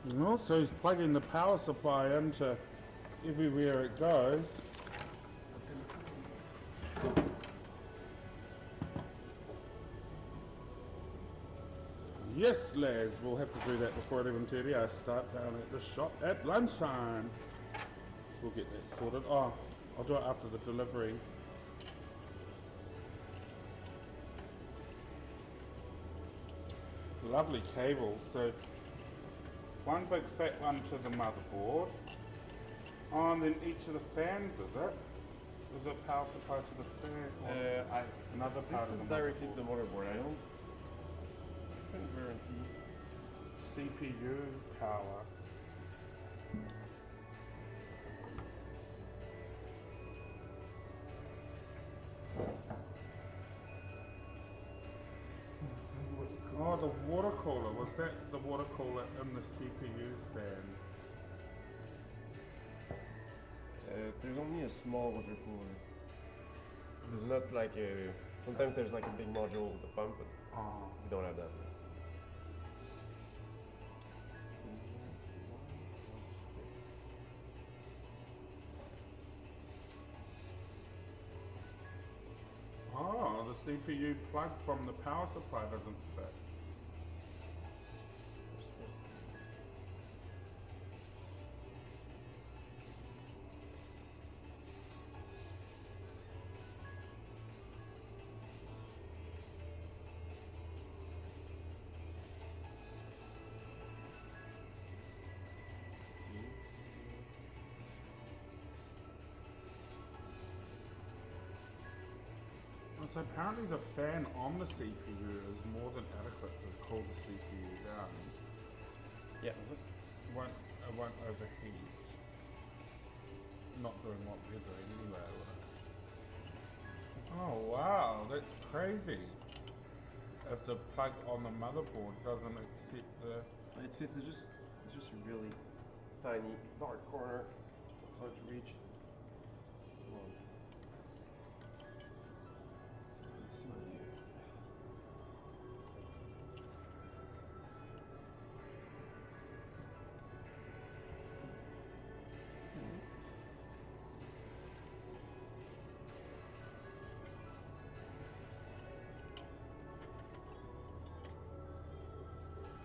And also he's plugging the power supply into everywhere it goes. Yes, lads, we'll have to do that before 11:30. I start down at the shop at lunchtime. We'll get that sorted. Oh, I'll do it after the delivery. Lovely cables. So one big fat one to the motherboard. Oh, and then each of the fans, is it? Is it power supply to the fan? Or another part This of is the directly motherboard? to the motherboard. I couldn't guarantee. CPU power. Oh, the water cooler. Was that the water cooler in the CPU fan? There's only a small water cooler. There's not like a. Sometimes there's like a big module with a pump, but Oh. we don't have that. Oh, the CPU plug from the power supply doesn't fit. So apparently the fan on the CPU is more than adequate to cool the CPU down. Yeah. It won't overheat. Not doing what we're doing anyway, will it? Oh wow, that's crazy. If the plug on the motherboard doesn't accept the... It fits. It's just a really tiny dark corner. It's hard to reach. Come on.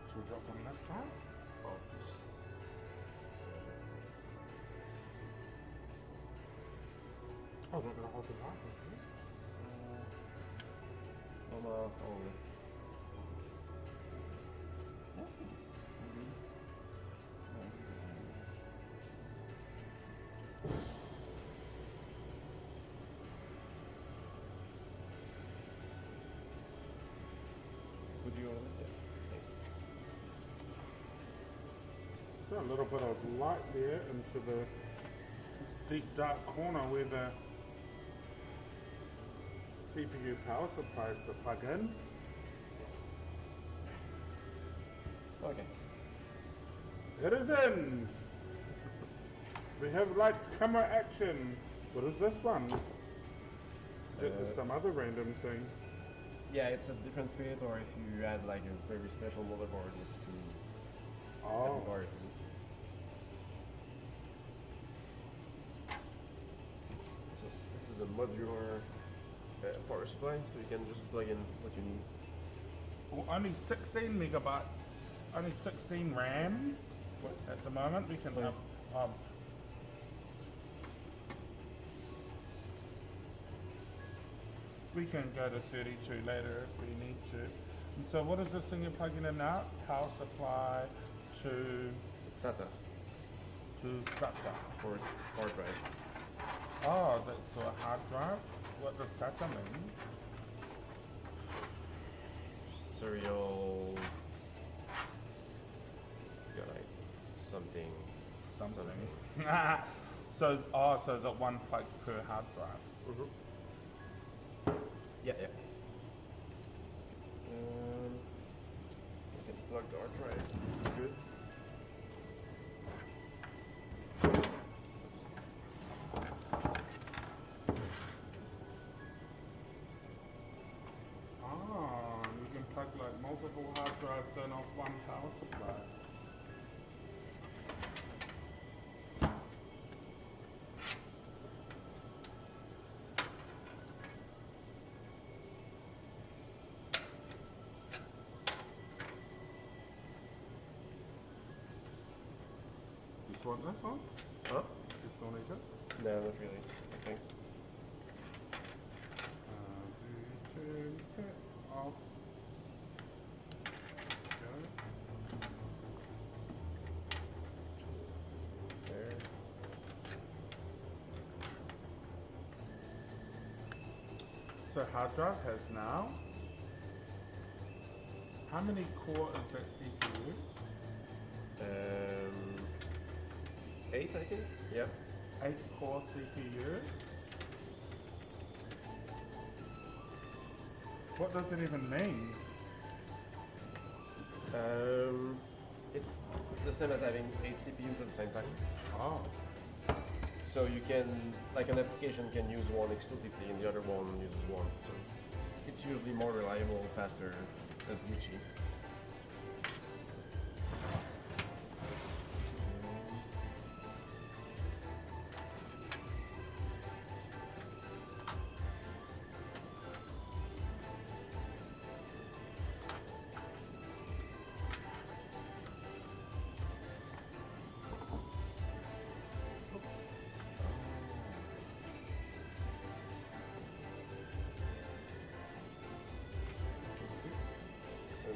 Should we drop from this side? Oh, Oh, we're going to hold the light, isn't it? oh. Would you want it? Yeah. Thanks. Got a little bit of light there into the deep dark corner where the CPU power supply is to plug in. Yes. Okay. It is in! We have lights, camera, action. What is this one? Is it some other random thing? Yeah, it's a different fit, or if you add like a very special motherboard to Oh. the So this is a modular power supply, so you can just plug in what you need. Well, only 16 megabytes, only 16 RAMs What? at the moment. We can we can go to 32 later if we need to. And so what is this thing you're plugging in now? Power supply to SATA SATA. or hard drive. Oh, that's to a hard drive? What does SATA mean? Serial. Yeah, like something. Something. so is it one plug per hard drive? Yeah, yeah. unplugged hard drive. Good. Ah, you can plug like multiple hard drives in off one power supply. You want this one? Huh? You still need it? No, not really. Thanks. Do you turn it off? Go. There. So hard drive has now. How many core is that CPU? 8, I think. Yeah. 8 core CPU. What does it even mean? It's the same as having 8 CPUs at the same time. Oh. So you can, like an application can use one exclusively and the other one uses one. So it's usually more reliable, faster, less glitchy.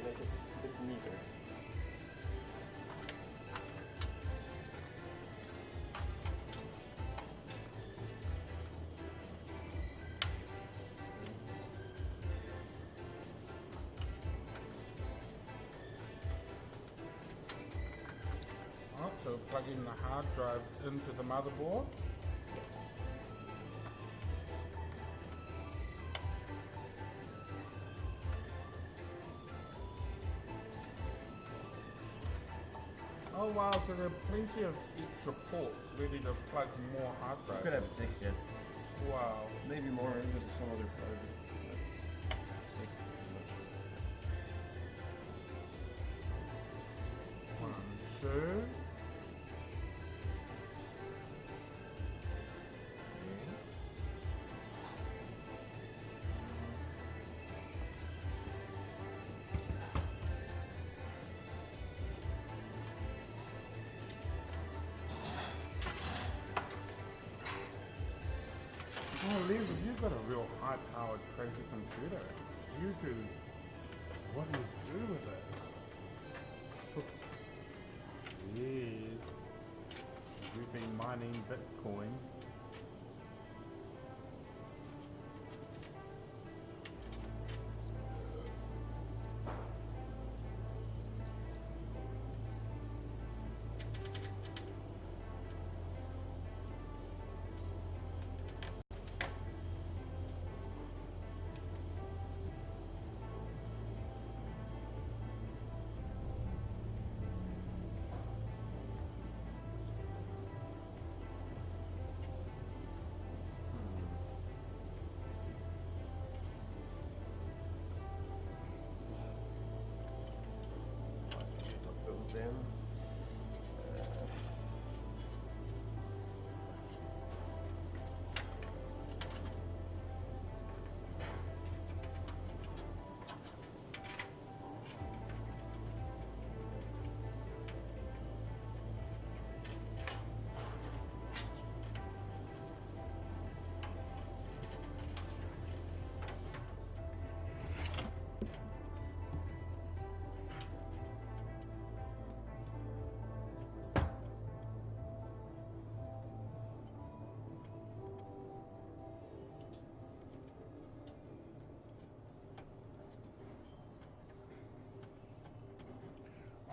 Make it a bit neater. Oh, so plugging the hard drive into the motherboard. Oh wow, so there are plenty of extra ports ready to plug more hard You drives. could have 6, yeah. Wow. Maybe more. There's some other plug. 6, much. 1, 2. Oh, Liz, you've got a real high-powered, crazy computer. You do. What do you do with it? Liz, you've been mining Bitcoin. Get those then.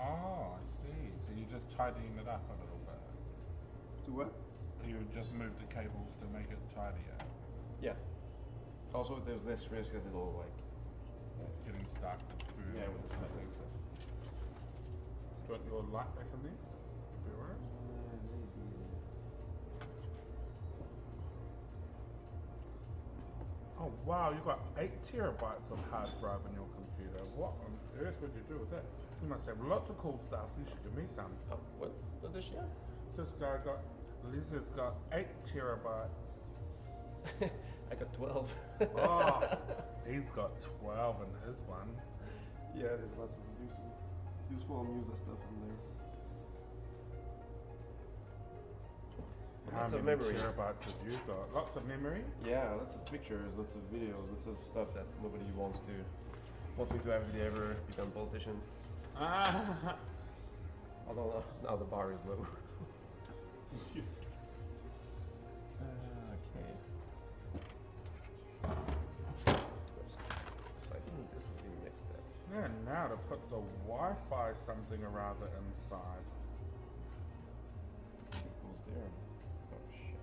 Oh, I see. So you're just tidying it up a little bit. To what? You just move the cables to make it tidier. Yeah. Also, there's less risk that it'll like Getting stuck, burning Yeah, or with something. metal stuff. Do you want your light back in there? Be alright? Maybe. Oh wow, you got 8 terabytes of hard drive in your computer. What on earth would you do with that? You must have lots of cool stuff. You should give me some. Oh, what does she have? This guy got, Lisa's got 8 terabytes. I got 12. Oh, he's got 12 in his one. Yeah, there's lots of useful and useless stuff in there. How Lots of many memories. terabytes have you got? Lots of memory? Yeah, lots of pictures, lots of videos, lots of stuff that nobody wants me to have if they ever become politician. Ah. Although now the bar is low. Okay. So I think this would be the next step. Yeah, now to put the Wi-Fi something or other inside. It goes there. Oh shit.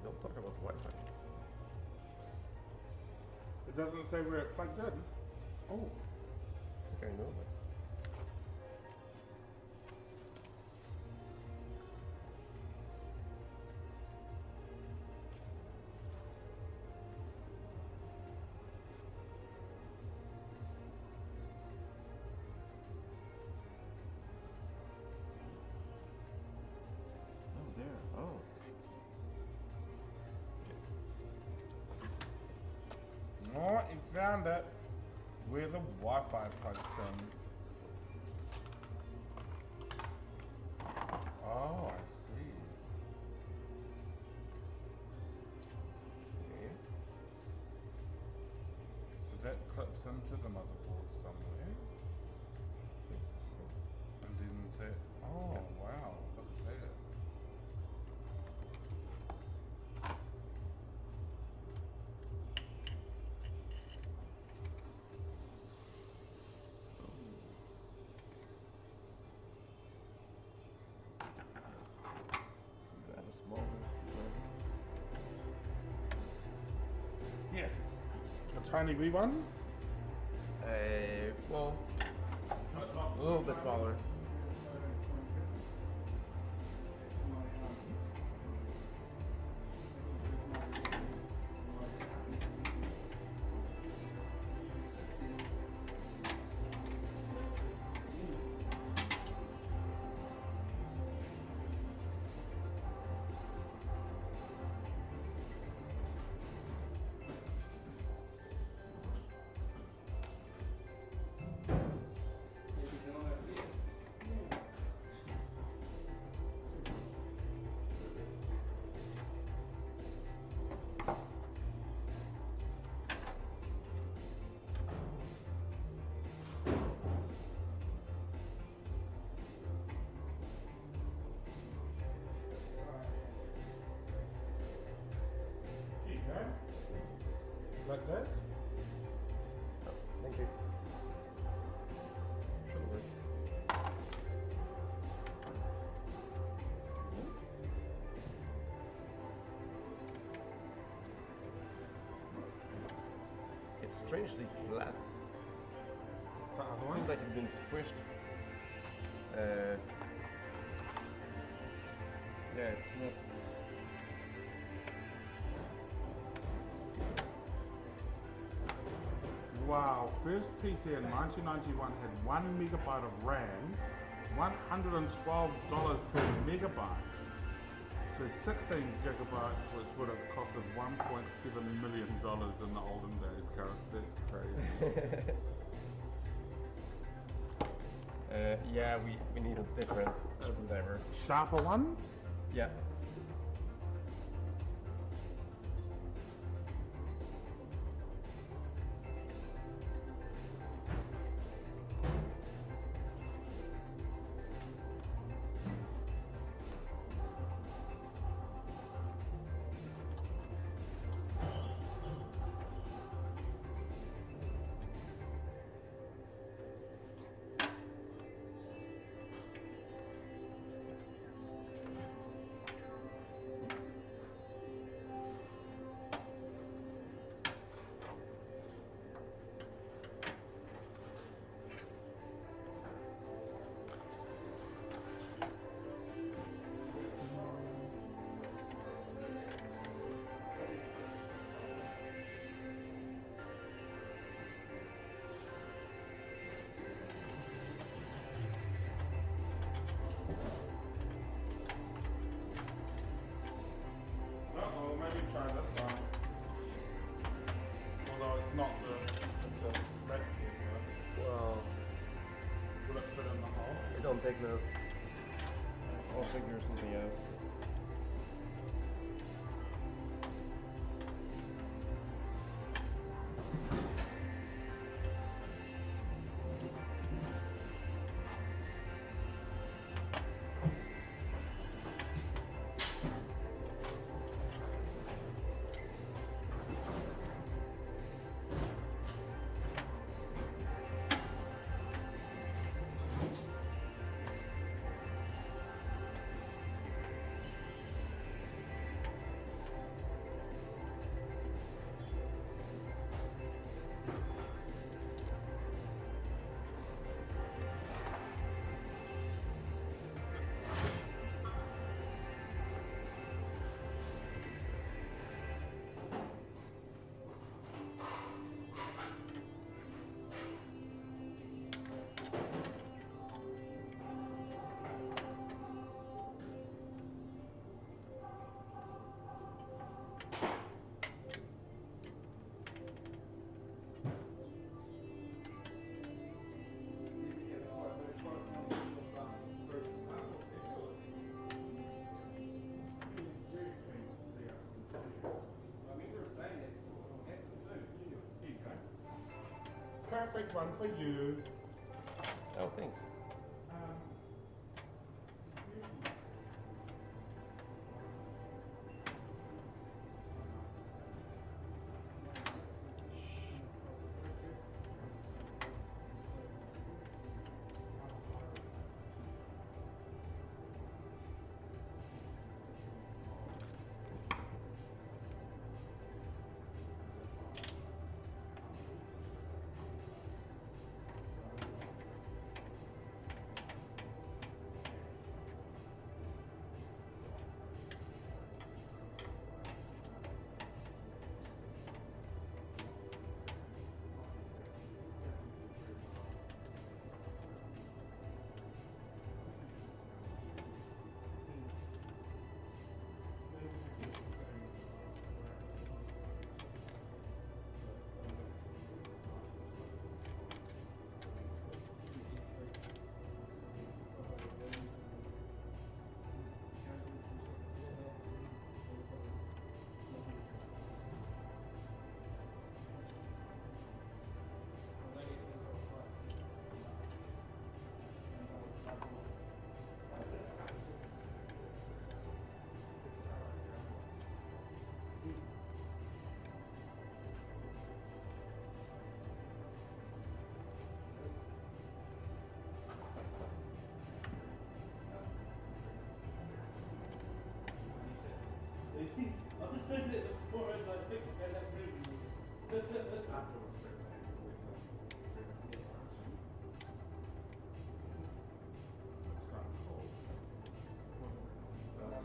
Don't talk about Wi-Fi. It doesn't say where it plugged in. Oh, okay, I know that. Oh, there. Oh. Oh, you found it. Where the Wi-Fi plugs in. Oh, I see. Okay. So that clips into the motherboard somewhere. And then that, oh wow, look at that. You have a small Yes. A tiny wee one? well, a little bit smaller. Here you go. Like this? Thank you. Should work. It's strangely flat. The other It one? seems like it's been squished. Yeah, it's not. Wow, first PC in 1991 had 1 megabyte of RAM, $112 per megabyte. So 16 gigabytes, which would have costed $1.7 million in the olden days, Gareth. That's crazy. Yeah, we need a different screwdriver. Sharper one? Yeah. Uh-oh, maybe try this one. Although it's not the red here. Well, Will it fit in the hole? it don't take no. I'll figure something out. Perfect one for you. Oh, thanks.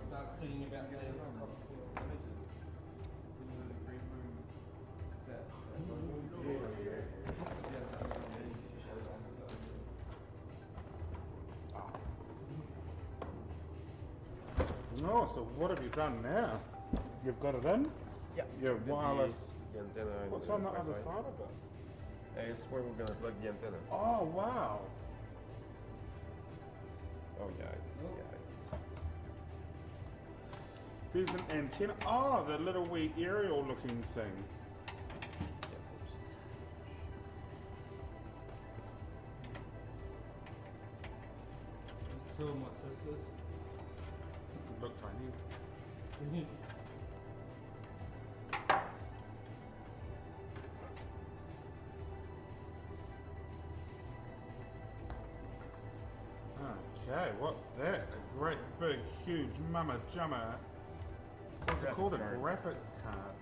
Start singing about the images. The green room. Oh, so what have you done now? You've got it in? Yeah. Your With wireless. The antenna. And What's on the other Wi-Fi. side of it? It's where we're gonna plug the antenna. Oh, wow. Oh yeah. There's an antenna. Oh, the little wee aerial looking thing. There's two of my sisters. Look tiny. Okay, what's that? A great big huge mama jumma. What's it called? A Graphics card. graphics card.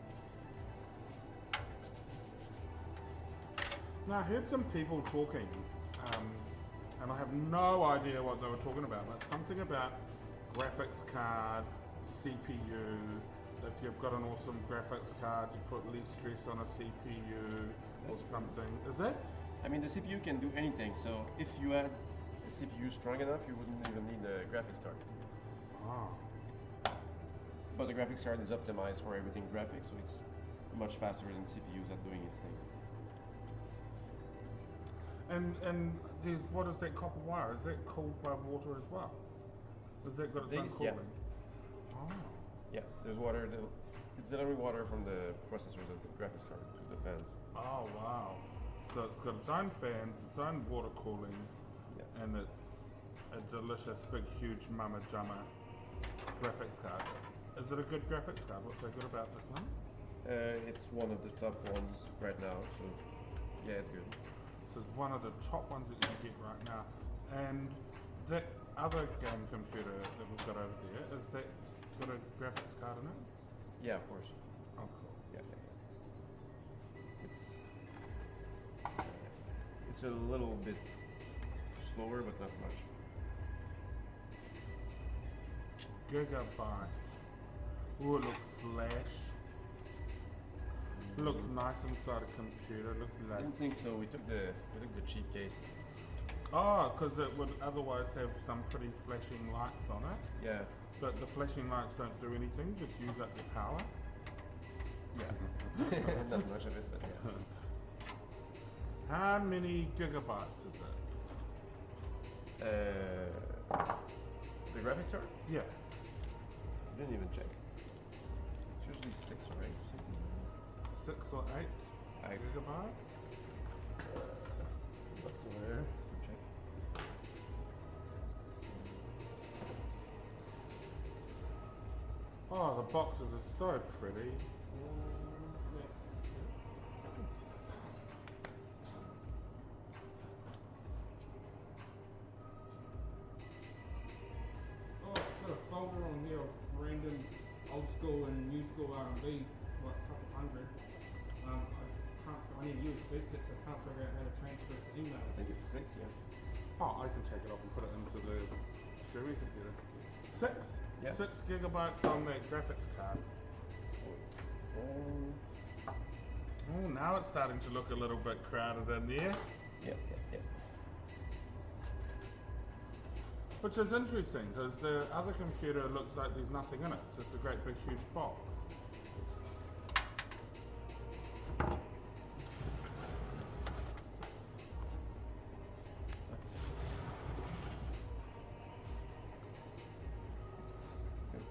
Now I heard some people talking, and I have no idea what they were talking about, but something about graphics card, CPU. If you've got an awesome graphics card, you put less stress on a CPU or something. Is it? I mean, the CPU can do anything. So if you had a CPU strong enough, you wouldn't even need a graphics card. Oh. But the graphics card is optimized for everything graphics, so it's much faster than CPUs at doing its thing. And there's, what is that copper wire? Is that cooled by water as well? Has that got its own These, yeah. cooling? Oh. Yeah, there's water. It's delivering water from the processors of the graphics card to the fans. Oh wow. So it's got its own fans, its own water cooling, Yeah. and it's a delicious big huge mama jumma graphics card. Is it a good graphics card? What's so good about this one? It's one of the top ones right now, so yeah, it's good. So it's one of the top ones that you can get right now. And that other game computer that we've got over there, is that got a graphics card in it? Yeah, of course. Oh cool. Yeah. It's a little bit slower, but not much. Gigabyte. Ooh, it looks flash. Looks nice inside a computer. Looks I like. didn't think so. We took the cheap case. Oh, because it would otherwise have some pretty flashing lights on it. Yeah. But the flashing lights don't do anything, just use up your power. Yeah. Not much of it, but yeah. How many gigabytes is it? The graphics card? Yeah. I didn't even check. It's usually 6 or 8. 6 or 8 I gigabyte? What's over there? Check. Oh, the boxes are so pretty. Oh, I've got a folder on here of random old school and new school R&B, like a couple hundred. I need USB sticks, I can't figure out how to transfer it to email. I think it's 6, yeah. Oh, I can take it off and put it into the streaming computer. 6? Yeah. 6 gigabytes on that graphics card. Oh, now it's starting to look a little bit crowded in there. Yeah. Which is interesting, because the other computer looks like there's nothing in it. It's just a great big huge box.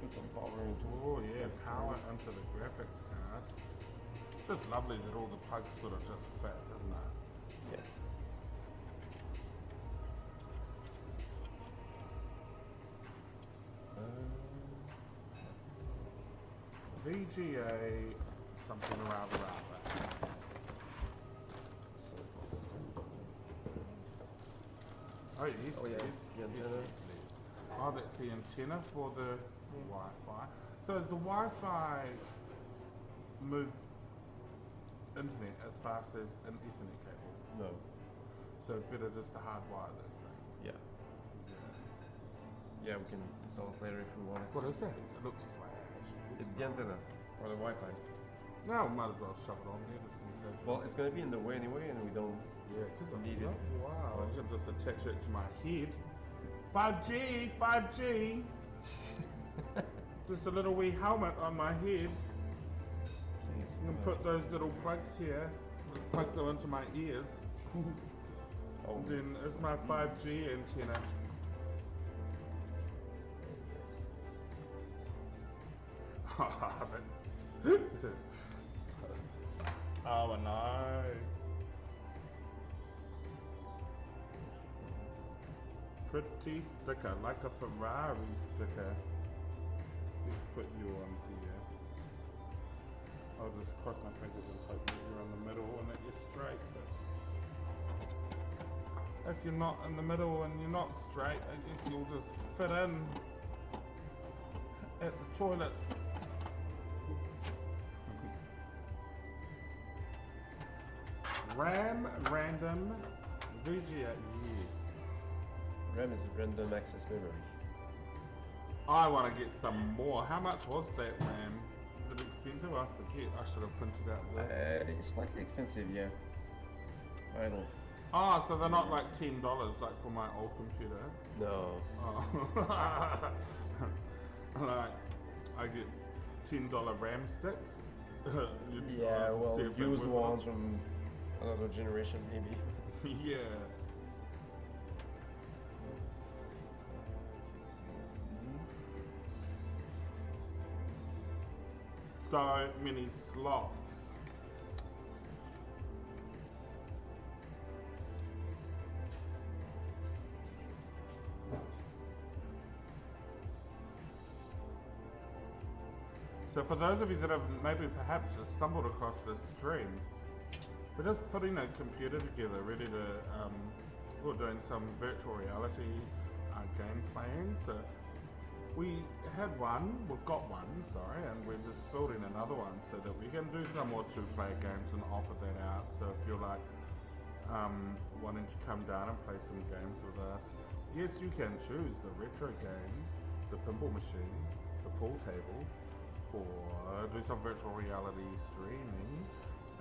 Put some power into it. Oh yeah, power into the graphics card. It's just lovely that all the plugs sort of just fit, isn't it? Yeah. VGA something rather. Oh, yes, Oh, yeah, yes, the yes, antenna. yes. Oh, that's the antenna for the Wi-Fi. So is the Wi-Fi move internet as fast as an Ethernet cable? No. So better just to hardwire this thing. Yeah. Yeah, we can install this later if we want it. What is that? It looks flash. It's the antenna for the Wi-Fi. No, we might as well shove it on there just in case. Well, it's going to be in the way anyway, and we don't. Yeah, because I Need need it. it. Wow, I can just attach it to my head. 5G, 5G. Just a little wee helmet on my head. Yes, You can put those little plugs here, plug them into my ears, Oh, and then it's my 5G antenna. That's oh no. Pretty sticker, like a Ferrari sticker. Let's put you on there. I'll just cross my fingers and hope that you're in the middle and that you're straight. But if you're not in the middle and you're not straight, I guess you'll just fit in at the toilets. RAM, random, VGA, yes. RAM is random access memory. I want to get some more. How much was that RAM? Is it expensive? I forget. I should have printed out the... It's slightly expensive, yeah. I don't. Oh, so they're not like $10 like for my old computer? No. Oh. Like, I get $10 RAM sticks? Yeah, well, see if they used work ones or from another generation, maybe. not. Yeah. So many slots. So for those of you that have maybe perhaps just stumbled across this stream, we're just putting a computer together ready to, we're doing some virtual reality game playing. So we had one, we've got one, sorry, and we're just building another one so that we can do some more two-player games and offer that out. So if you're like wanting to come down and play some games with us, yes, you can choose the retro games, the pinball machines, the pool tables, or do some virtual reality streaming,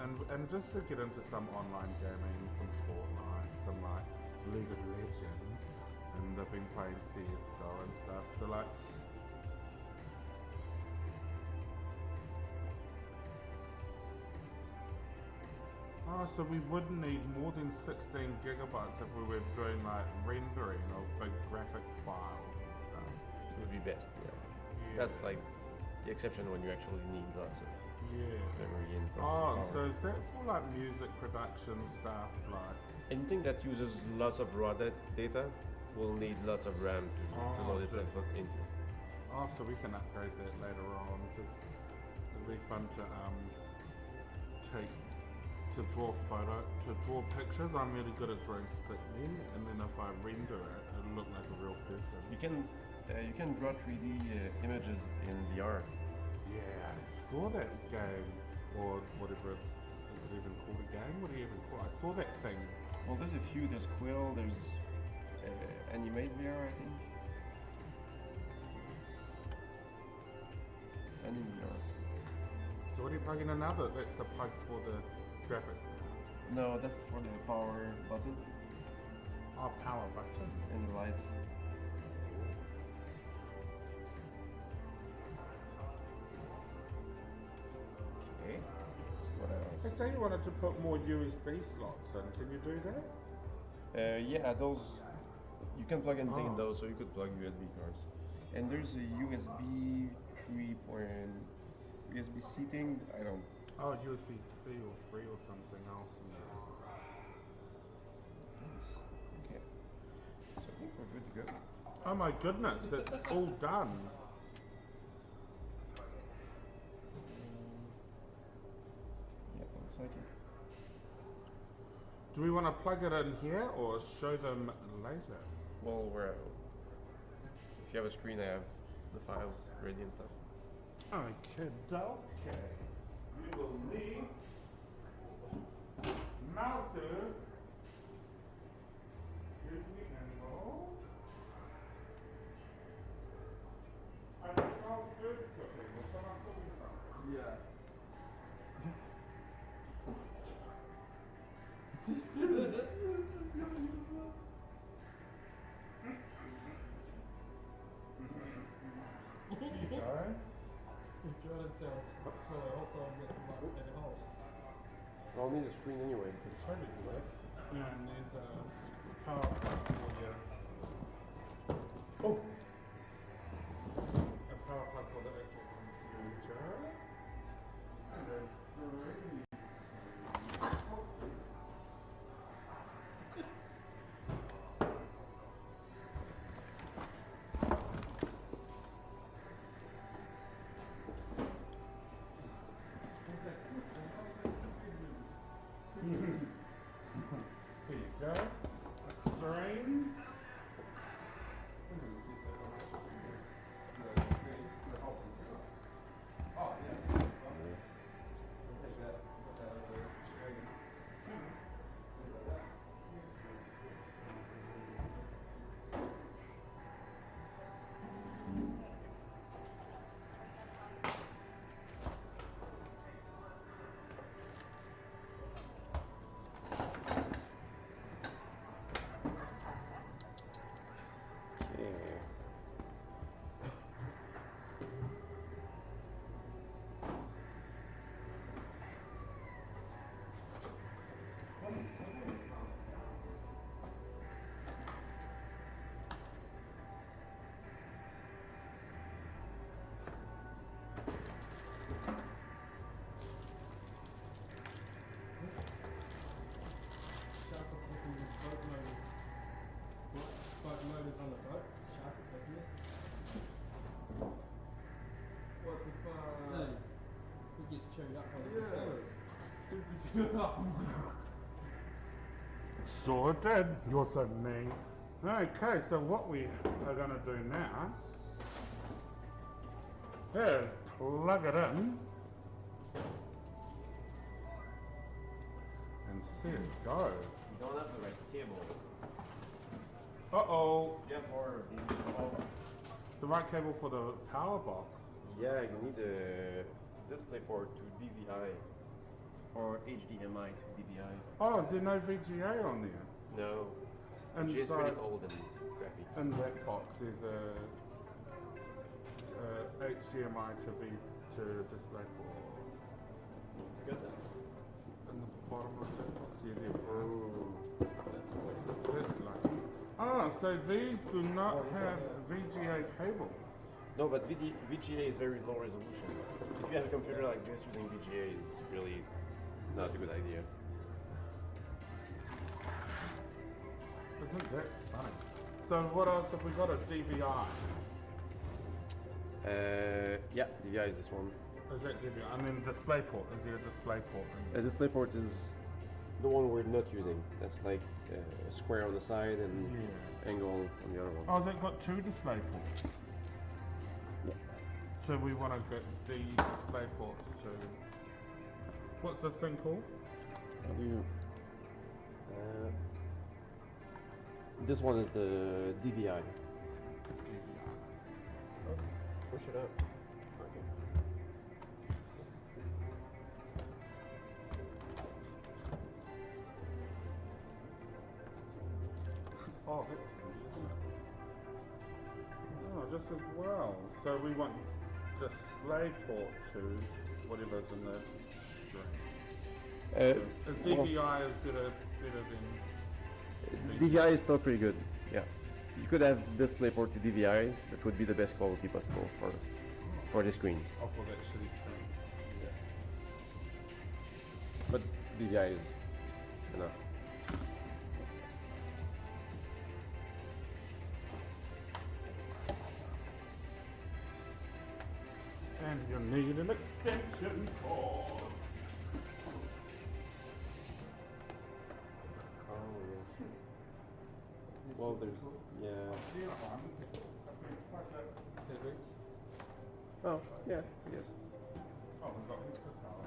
and just to get into some online gaming, some Fortnite, some like League of Legends, and they've been playing CSGO and stuff. So like, oh, so we would need more than 16 gigabytes if we were doing like rendering of big graphic files and stuff. It would be best, yeah. Yeah. That's like the exception when you actually need lots of Yeah. memory and Oh, processing so power. is that for like music production stuff, like? Anything that uses lots of raw data will need lots of RAM to load itself into. Oh, so we can upgrade that later on because it'll be fun to draw pictures. I'm really good at drawing stick men, and then if I render it, it'll look like a real person. You can draw 3D images in VR. Yeah, I saw that game, or whatever it's. Is it even called a game? What do you even call it? I saw that thing. Well, there's a few. There's Quill. There's Animate VR, I think. Anim VR. So what are you plugging in now? That's the plugs for the graphics card. No, that's for the power button Oh, power button. and the lights. Okay. What I else? say you wanted to put more USB slots in. Can you do that? Yeah, those. You can plug anything in Oh. those, so you could plug USB cards. And there's a USB 3. USB-C thing. I don't. Oh, USB-C or 3 or something else. Okay. So I think we're good to go. Oh my goodness, it's all done. Yeah, looks like it. Do we want to plug it in here or show them later? Well, if you have a screen, I have the files ready and stuff. Okay, we will need mouser. Here's the angle. And it sounds good cooking. We're gonna cook something. Yeah. Keep going. Trying to sell for a hot dog with like at home. I'll need a screen anyway. Totally good. Yeah, and there's a power plug for your. Oh! A power plug for the actual computer. And there's three. Here you go. A screen. Oh yeah. Take that. Put that over the screen. Okay. Shark is taking the boat motors. What? Boat motors on the boat? Shark is taking it? What the fuck? Hey. He gets chewed up by the propellers. He gets chewed up. Sorted. You're so mean. Okay, so what we are going to do now is plug it in and see it go. You don't have the right cable. Uh-oh. You have more of these. The right cable for the power box. Yeah, you need a display port to DVI or HDMI to DVI. Oh, is there no VGA on there? No, And it's so, pretty old and crappy. in that box there's a HDMI to display port. You got that? In the bottom of that box. Yeah, there we go. Oh, that's cool. That's lucky. Ah, so these do not have VGA cables. No, but VGA is very low resolution. If you have a computer like this, using VGA is really not a good idea. Isn't that funny? So what else have we got? A DVI. Yeah, DVI is this one. Is that DVI? And then DisplayPort. Is there a DisplayPort? A DisplayPort is the one we're not using. That's like a square on the side and angle on the other one. Oh, has it got two DisplayPorts? Yeah. So we want to get the DisplayPorts to... What's this thing called? This one is the DVI. DVI. Oh, push it up. Okay. Oh, that's handy, isn't it? Oh, just as well. So we want DisplayPort to whatever's in the screen. The DVI is better than... DVI is still pretty good. Yeah. You could have DisplayPort to DVI. That would be the best quality possible for the screen. Oh, for that shitty screen. Yeah. But DVI is enough. And you need an extension cord. Oh, yes. Well, there's, yeah. Oh, yeah, yes. Oh, we've got pizza power.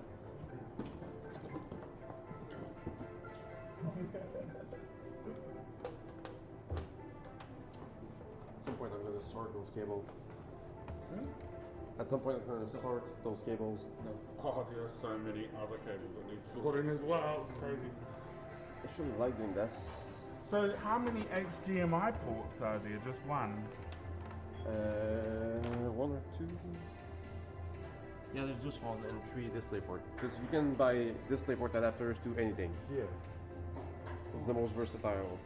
At some point I'm going to sort those cables. At some point I'm going to sort those cables. Oh, there are so many other cables that need sorting as well. It's crazy. I actually like doing that. So how many HDMI ports are there? Just one? One or two? Yeah, there's just one and 3 DisplayPort. Because you can buy DisplayPort adapters to anything. Yeah. It's the most versatile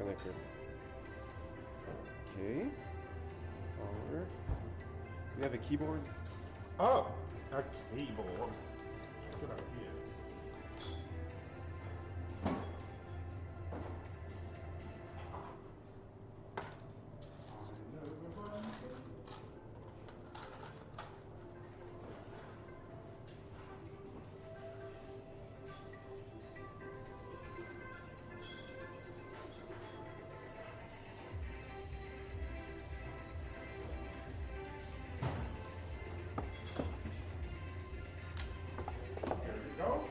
connector. Okay. Power. We have a keyboard. Oh, a keyboard. Good idea. There we go.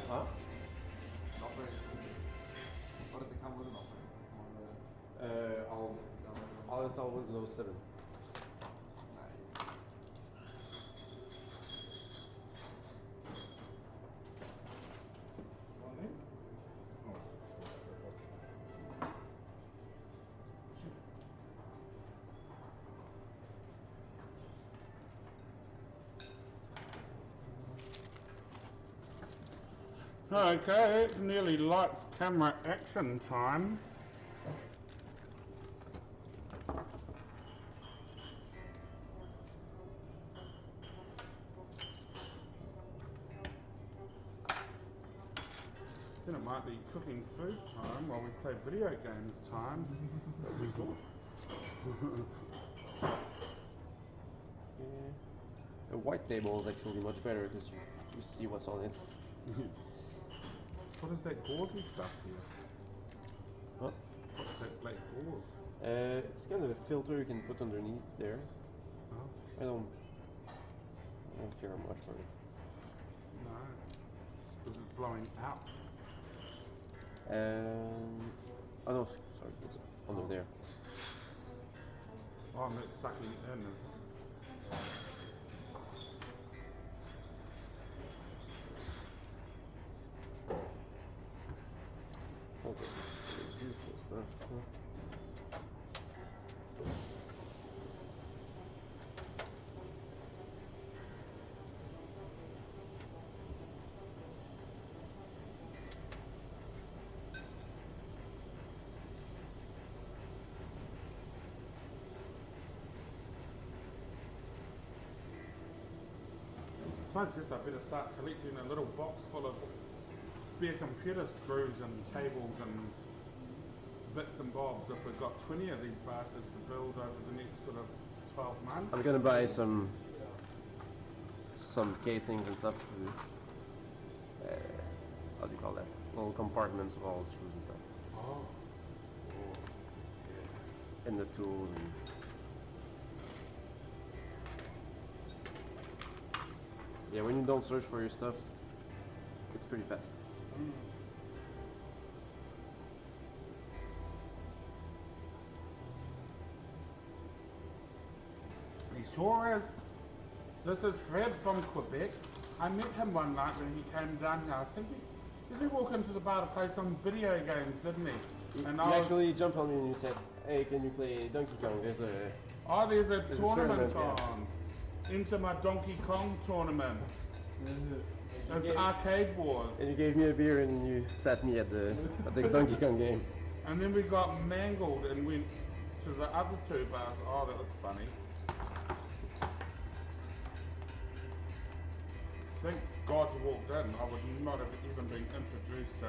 Huh? What does it come with an operating system on the I'll install Windows 7. nice. Okay, it's nearly lights, camera, action time. Then it might be cooking food time while we play video games time. That'd be good. Yeah. A white table is actually much better because you see what's on it. What is that gauzy stuff here? Huh? What's that black gauze? It's kind of a filter you can put underneath there. Oh, I don't care much for it. no. Because it's blowing out. Oh no, sorry, it's under there. Oh, and it's sucking in, is it? Okay, useful stuff. Huh? So I guess I better start collecting a little box full of spare computer screws and cables and bits and bobs if we've got 20 of these bastards to build over the next sort of 12 months. I'm gonna buy some casings and stuff to how do you call that? Little compartments of all the screws and stuff. Oh. And the tools and yeah, when you don't search for your stuff, it's pretty fast. He sure is. This is Fred from Quebec. I met him one night when he came down here. I think did he walk into the bar to play some video games, didn't he? You actually jumped on me and you said, "Hey, can you play Donkey Kong? There's a there's a There's a tournament tournament, on. Enter my Donkey Kong tournament. It's gave- Arcade Wars. and you gave me a beer and you sat me at the Donkey Kong game." And then we got mangled and went to the other two bars. Oh, that was funny. Thank God you walked in. I would not have even been introduced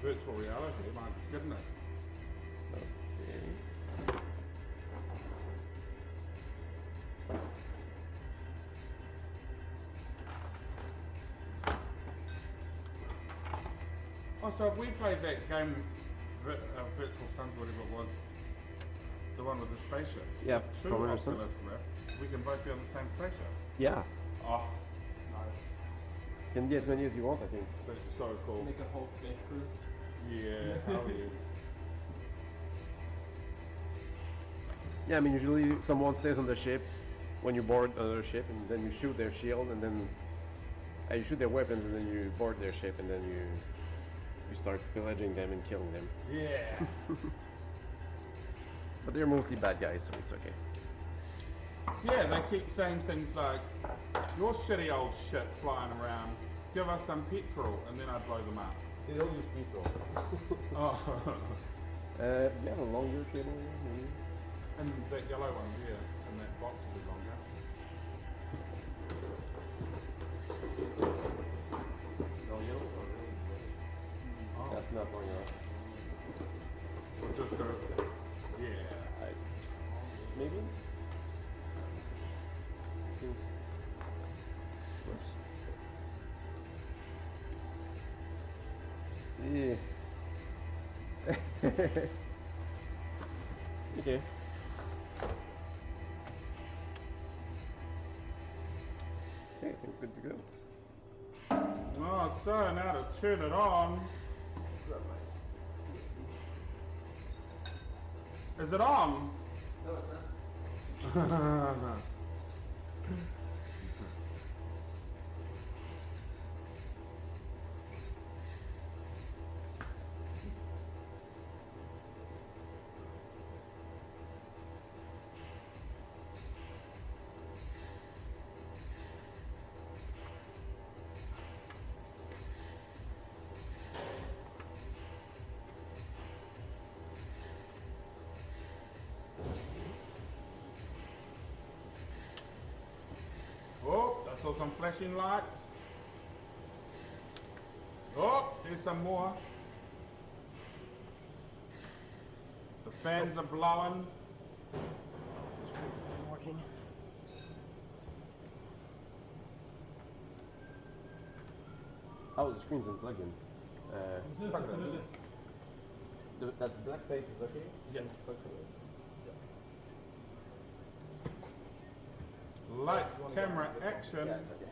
to Virtual reality, my goodness. Okay. Oh, so if we played that game, Virtual Suns, whatever it was, the one with the spaceship, Yeah, with two from Oculus Innocence. Rifts, we can both be on the same spaceship. Yeah. Oh, no, Can be as many as you want, I think. that's so cool. Make a whole space crew. Yeah, hell yes. Yeah, I mean, usually someone stays on the ship when you board another ship, and then you shoot their shield, and then you shoot their weapons, and then you board their ship, and then you start pillaging them and killing them. Yeah. But they're mostly bad guys, so it's okay. Yeah, they keep saying things like, your shitty old shit flying around, give us some petrol, and then I blow them up. They don't use people. Oh, Do you have a longer cable? Maybe? and that yellow one, yeah, and that box will be longer. No yellow? Oh, really? Oh, That's not long enough. we'll just go, yeah. Maybe? Whoops. Yeah. Okay. Okay, I think good to go. Oh, so now to turn it on. Is it on? No, it's not. Oh, I saw some flashing lights. Oh, there's some more. The fans are blowing. The screen isn't working. Oh, the screen's unplugged in. That black tape is okay? Yeah. Plug it in. Lights, camera, action. Yeah, it's okay.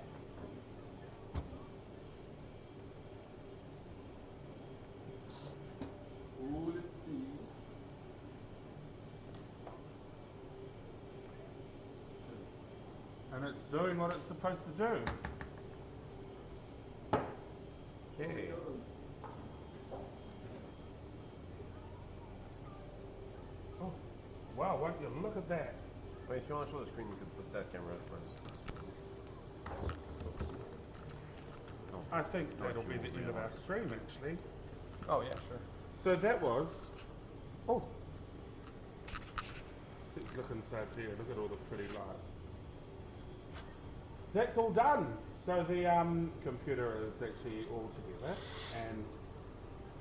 Ooh, let's see. And it's doing what it's supposed to do. Okay. Oh, wow, won't you look at that? Well, if you want to show the screen, you could put that camera first. I think that'll be the end of our stream, actually. Oh, yeah, sure. So that was. Oh. Let's look inside here. Look at all the pretty lights. That's all done. So the computer is actually all together, and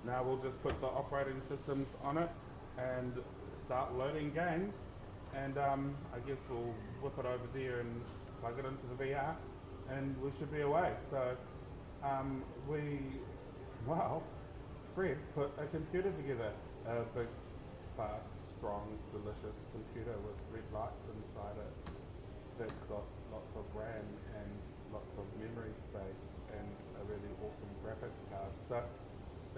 now we'll just put the operating systems on it and start loading games. And I guess we'll whip it over there and plug it into the VR, and we should be away. So Fred put a computer together, a big, fast, strong, delicious computer with red lights inside it that's got lots of RAM and lots of memory space and a really awesome graphics card. So